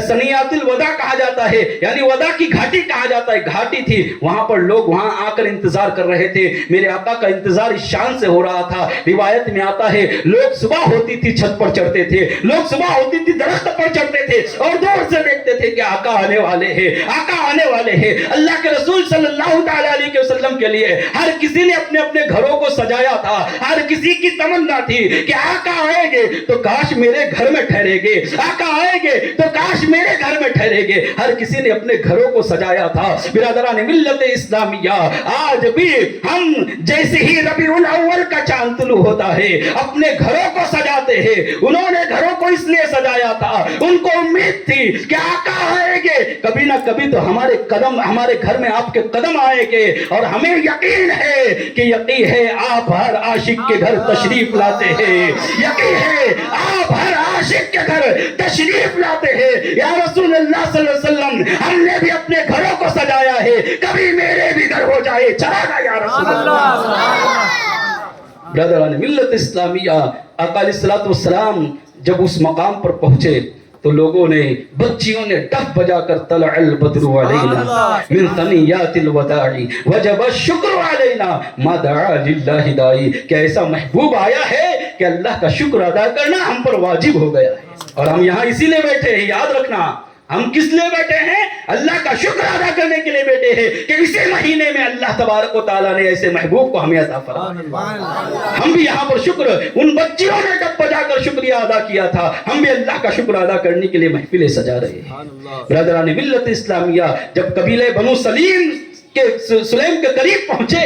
سنیات الوداع کہا جاتا ہے, یعنی وداع کی گھاٹی کہا جاتا ہے. گھاٹی تھی, وہاں پر لوگ وہاں آ کر انتظار کر رہے تھے. میرے آقا کا انتظار اس شان سے ہو رہا تھا, روایت میں آتا ہے لوگ صبح ہوتی تھی چھت پر چڑھتے تھے, لوگ صبح ہوتی تھی درخت پر چڑھتے تھے اور دور سے دیکھتے تھے کہ آقا آنے والے ہیں, آقا آنے والے ہیں. اللہ کے رسول صلی اللہ تعالی علیہ وسلم کے لیے ہر کسی نے اپنے اپنے گھروں کو سجایا تھا, ہر کسی کی تمنا تھی کہ آقا آئیں گے تو کاش میرے گھر میں ٹھہرے گے, آقا آئیں گے تو کاش میرے گھر میں ٹھہرے گے. ہر کسی نے اپنے گھروں کو سجایا تھا. برادران ملت اسلامیہ, آج بھی ہم جیسے ہی ربیع الاول کا چاند طلوع ہوتا ہے اپنے گھروں کو سجاتے ہیں. انہوں نے گھروں کو اس لیے سجایا تھا, ان کو امید تھی کہ آقا آئیں گے, کبھی نہ کبھی تو ہمارے قدم ہمارے گھر میں آپ کے قدم آئیں گے, اور ہمیں یقین ہے آپ ہر عاشق کے گھر تشریف لاتے ہیں, یقین ہے آپ ہر عاشق کے گھر تشریف لاتے ہیں. یا رسول اللہ صلی اللہ علیہ وسلم, ہم نے بھی اپنے گھروں کو سجایا ہے, کبھی میرے بھی گھر ہو جائے چلا گا یا رسول اللہ. برادران ملت اسلامیہ, آقا علیہ السلام جب اس مقام پر پہنچے تو لوگوں نے, بچیوں نے ڈف بجا کر طلع البدر علینا من ثنیات الوداع وجب الشکر علینا ما دعا للہ دائی, کہ ایسا محبوب آیا ہے کہ اللہ کا شکر ادا کرنا ہم پر واجب ہو گیا ہے. اور ہم یہاں اسی لیے بیٹھے ہیں, یاد رکھنا ہم کس لیے بیٹھے ہیں؟ اللہ کا شکر ادا کرنے کے لیے بیٹھے ہیں کہ اسی مہینے میں اللہ تبارک و تعالیٰ نے ایسے محبوب کو ہمیں عطا فرمایا. ہم بھی یہاں پر شکر, ان بچیوں نے جب بجا کر شکریہ ادا کیا تھا, ہم بھی اللہ کا شکر ادا کرنے کے لیے محفلیں سجا رہے ہیں. برادران ملت اسلامیہ, جب قبیلہ بنو سلیم کے قریب پہنچے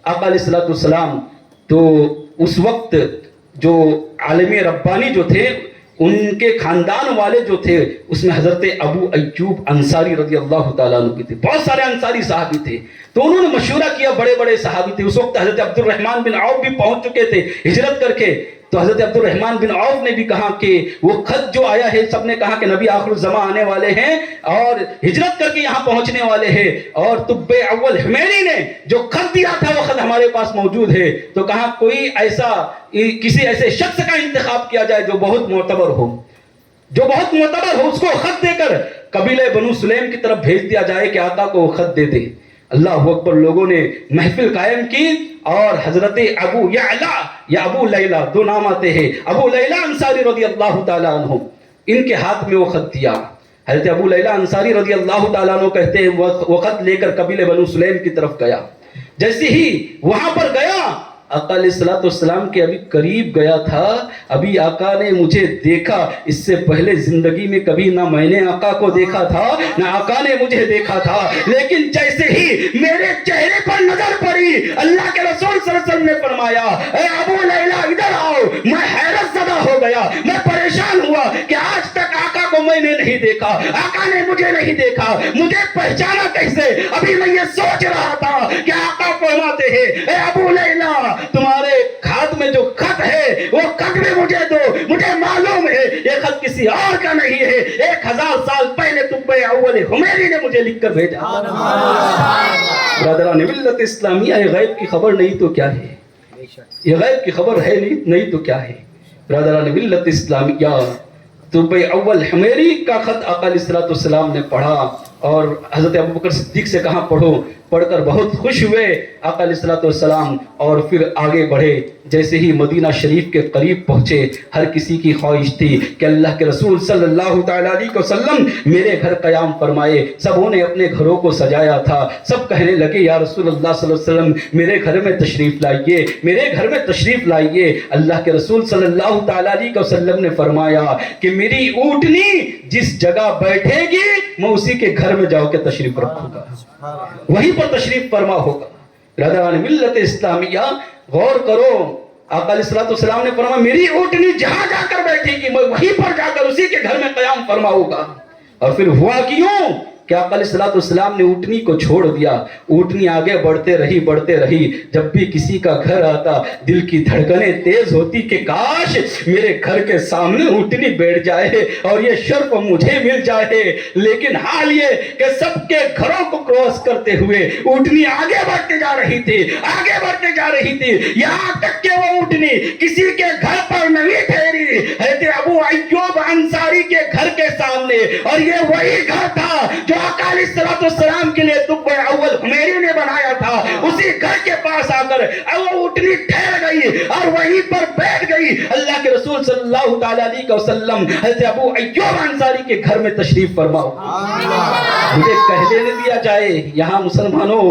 آقا علیہ الصلوۃ والسلام, تو اس وقت جو عالم ربانی جو تھے, ان کے خاندان والے جو تھے, اس میں حضرت ابو ایوب انصاری رضی اللہ تعالیٰ عنہ تھے. بہت سارے انصاری صحابی تھے, تو انہوں نے مشورہ کیا, بڑے بڑے صحابی تھے. اس وقت حضرت عبد الرحمن بن عوف بھی پہنچ چکے تھے ہجرت کر کے. تو حضرت عبد الرحمن بن عوف نے بھی کہا کہ وہ خط جو آیا ہے, سب نے کہا کہ نبی آخر الزمان آنے والے ہیں اور ہجرت کر کے یہاں پہنچنے والے ہیں, اور طب اول حمیری نے جو خط دیا تھا وہ خط ہمارے پاس موجود ہے. تو کہا کوئی ایسا, کسی ایسے شخص کا انتخاب کیا جائے جو بہت معتبر ہو, اس کو خط دے کر قبیلہ بنو سلیم کی طرف بھیج دیا جائے کہ آقا کو وہ خط دے دے. اللہ اکبر. لوگوں نے محفل قائم کی اور حضرت ابو یعلا یا ابو لیلہ, دو نام آتے ہیں, ابو لیلہ انصاری رضی اللہ تعالیٰ عنہ, ان کے ہاتھ میں وہ خط دیا. حضرت ابو لیلہ انصاری رضی اللہ تعالیٰ عنہ کہتے ہیں وہ خط لے کر قبیلہ بنو سلیم کی طرف گیا. جیسے ہی وہاں پر گیا, آقا علیہ الصلوۃ والسلام کے ابھی قریب گیا تھا, ابھی آقا نے مجھے دیکھا. اس سے پہلے زندگی میں کبھی نہ میں نے آقا کو دیکھا تھا نہ آقا نے مجھے دیکھا تھا, لیکن جیسے ہی میرے چہرے پر نظر پڑی, اللہ کے رسول صلی اللہ علیہ وسلم نے فرمایا, اے ابو لیلہ ادھر آؤ. میں حیرت زدہ ہو گیا, میں پریشان ہوا کہ آج تک آقا کو میں نے نہیں دیکھا, آقا نے مجھے نہیں دیکھا, مجھے پہچانا کیسے؟ ابھی میں یہ سوچ رہا تھا کہ آقا فرماتے ہیں, اے ابو لیلہ تمہارے ہاتھ میں جو خط ہے وہ خط بھی مجھے دو, مجھے معلوم ہے یہ خط کسی اور کا نہیں ہے, 1000 سال پہلے طب اول حمیری نے مجھے لکھ کر بھیجا. برادران ملت اسلامیہ, یہ غیب کی خبر نہیں تو کیا ہے, یہ غیب کی خبر ہے نہیں تو کیا ہے. برادران ملت اسلامیہ, طب اول حمیری کا خط آقا علیہ الصلوۃ والسلام نے پڑھا اور حضرت ابوبکر صدیق سے کہا پڑھو. پڑھ کر بہت خوش ہوئے آقا علیہ الصلوۃ والسلام, اور پھر آگے بڑھے. جیسے ہی مدینہ شریف کے قریب پہنچے, ہر کسی کی خواہش تھی کہ اللہ کے رسول صلی اللہ تعالیٰ علیہ وسلم میرے گھر قیام فرمائے. سبوں نے اپنے گھروں کو سجایا تھا, سب کہنے لگے یا رسول اللہ صلی اللہ علیہ وسلم میرے گھر میں تشریف لائیے, میرے گھر میں تشریف لائیے. اللہ کے رسول صلی اللہ تعالیٰ علیہ وسلم نے فرمایا کہ میری اونٹنی جس جگہ بیٹھے گی میں اسی کے گھر میں جاؤ کے تشریف رکھوں گا, وہیں پر تشریف فرما ہوگا. برادران ملت اسلامیہ, غور کرو, آقا علیہ الصلوۃ والسلام نے فرمایا میری اونٹنی جہاں جا کر بیٹھے گی میں وہیں پر جا کر اسی کے گھر میں قیام فرماؤں گا. اور پھر ہوا کیوں کہ آقا علیہ الصلوۃ والسلام نے اونٹنی کو چھوڑ دیا. اونٹنی آگے بڑھتے رہی. جب بھی کسی کا گھر آتا دل کی دھڑکنیں تیز ہوتی کہ کاش میرے گھر کے سامنے اونٹنی بیٹھ جائے اور یہ شرف مجھے مل جائے. لیکن حال یہ کہ سب کے گھروں کو کراس کرتے ہوئے اونٹنی آگے بڑھتے جا رہی تھی, یہاں تک کہ وہ اونٹنی کسی کے گھر پر نہیں ٹھہری, حضرت ابو ایوب انصاری کے گھر کے سامنے. اور یہ وہی گھر تھا جو آقا علیہ الصلوۃ والسلام کے لیے طب اول حمیری نے بنایا تھا. اسی گھر کے پاس آ کر وہ اونٹنی ٹھہر گئی اور وہیں پر بیٹھ گئی. اللہ کے رسول صلی اللہ تعالیٰ علیہ وسلم حضرت ابو ایوب انصاری کے گھر میں تشریف فرماؤ. مجھے کہہ دینے دیا جائے یہاں مسلمانوں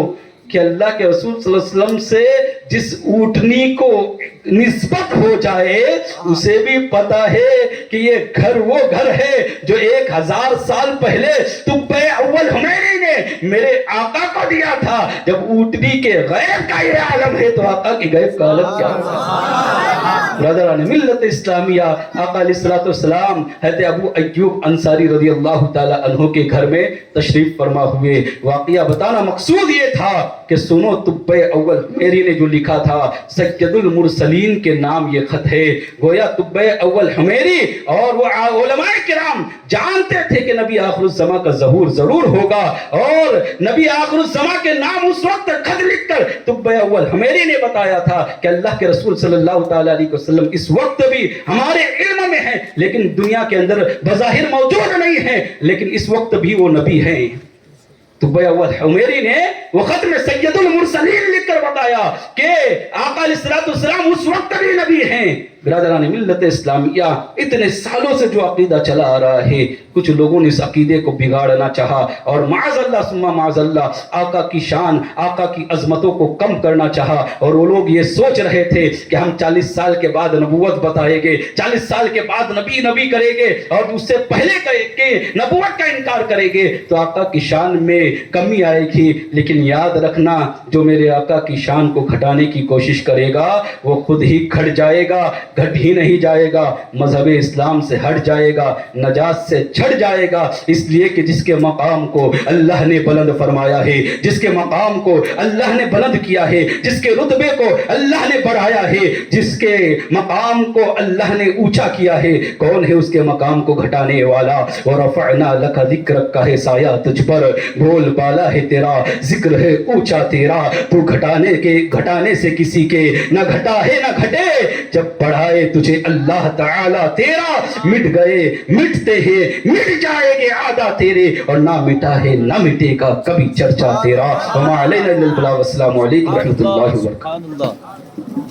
کہ اللہ کے رسول صلی اللہ علیہ وسلم سے جس اونٹنی کو نسبت ہو جائے اسے بھی پتا ہے کہ یہ گھر وہ گھر ہے جو 1000 سال پہلے طب اول حمیری نے میرے آقا کو دیا تھا. جب اونٹنی کے غیب کا یہ عالم ہے تو آقا کی غیب کا عالم کیا ہے؟ برادران ملت اسلامیہ, آقا علیہ الصلوۃ والسلام حضرت ابو ایوب انصاری رضی اللہ تعالیٰ عنہ کے گھر میں تشریف فرما ہوئے. واقعہ بتانا مقصود یہ تھا کہ سنو طب اول حمیری نے جو لکھا تھا, سید المرسلین کے نام یہ خط ہے. گویا طب اول حمیری اور وہ علماء کرام جانتے تھے کہ نبی آخر الزمان کا ظہور ضرور ہوگا, اور نبی آخر الزمان کے نام اس وقت خط لکھ کر طب اول حمیری نے بتایا تھا کہ اللہ کے رسول صلی اللہ تعالیٰ علیہ وسلم اس وقت بھی ہمارے علم میں ہیں لیکن دنیا کے اندر بظاہر موجود نہیں ہیں, لیکن اس وقت بھی وہ نبی ہیں. تو بیاول حمیری نے وہ ختم سید المرسلین لکھ کر بتایا کہ آقا علیہ السلام اس وقت بھی نبی ہیں. برادران ملت اسلامیہ، اتنے سالوں سے جو عقیدہ چلا آ رہا ہے، کچھ لوگوں نے اس عقیدے کو بگاڑنا چاہا اور معاذ اللہ ثم معاذ اللہ آقا کی شان، آقا کی عظمتوں کو کم کرنا چاہا. اور وہ لوگ یہ سوچ رہے تھے کہ ہم 40 سال کے بعد نبوت بتائیں گے، 40 سال کے بعد نبی کریں گے، اور اس سے پہلے کہ نبوت کا انکار کریں گے تو آقا کی شان میں کمی آئے گی. لیکن یاد رکھنا، جو میرے آقا کی شان کو گھٹانے کی کوشش کرے گا وہ خود ہی گھٹ جائے گا، گھٹ ہی نہیں جائے گا، مذہب اسلام سے ہٹ جائے گا، نجات سے چھڑ جائے گا. اس لیے کہ جس کے مقام کو اللہ نے بلند فرمایا ہے، جس کے مقام کو اللہ نے بلند کیا ہے، جس کے رتبے کو اللہ نے بڑھایا ہے، جس کے مقام کو اللہ نے اونچا کیا ہے، کون ہے اس کے مقام کو گھٹانے والا؟ وَرَفَعْنَا لَكَ ذِكْرَكَ کا ہے سایہ تجھ پر، بول بالا ہے تیرا، ذکر ہے اونچا تیرا. تو گھٹانے سے کسی کے نہ گھٹا ہے نہ گھٹے، جب بڑھائے تجھے اللہ تعالی تیرا. مٹ گئے مٹتے ہیں، مٹ جائے گے آدھا تیرے، اور نہ مٹا ہے نہ مٹے گا کبھی چرچا تیرا. وما علینا الا البلاغ. السلام علیکم ورحمۃ اللہ وبرکاتہ.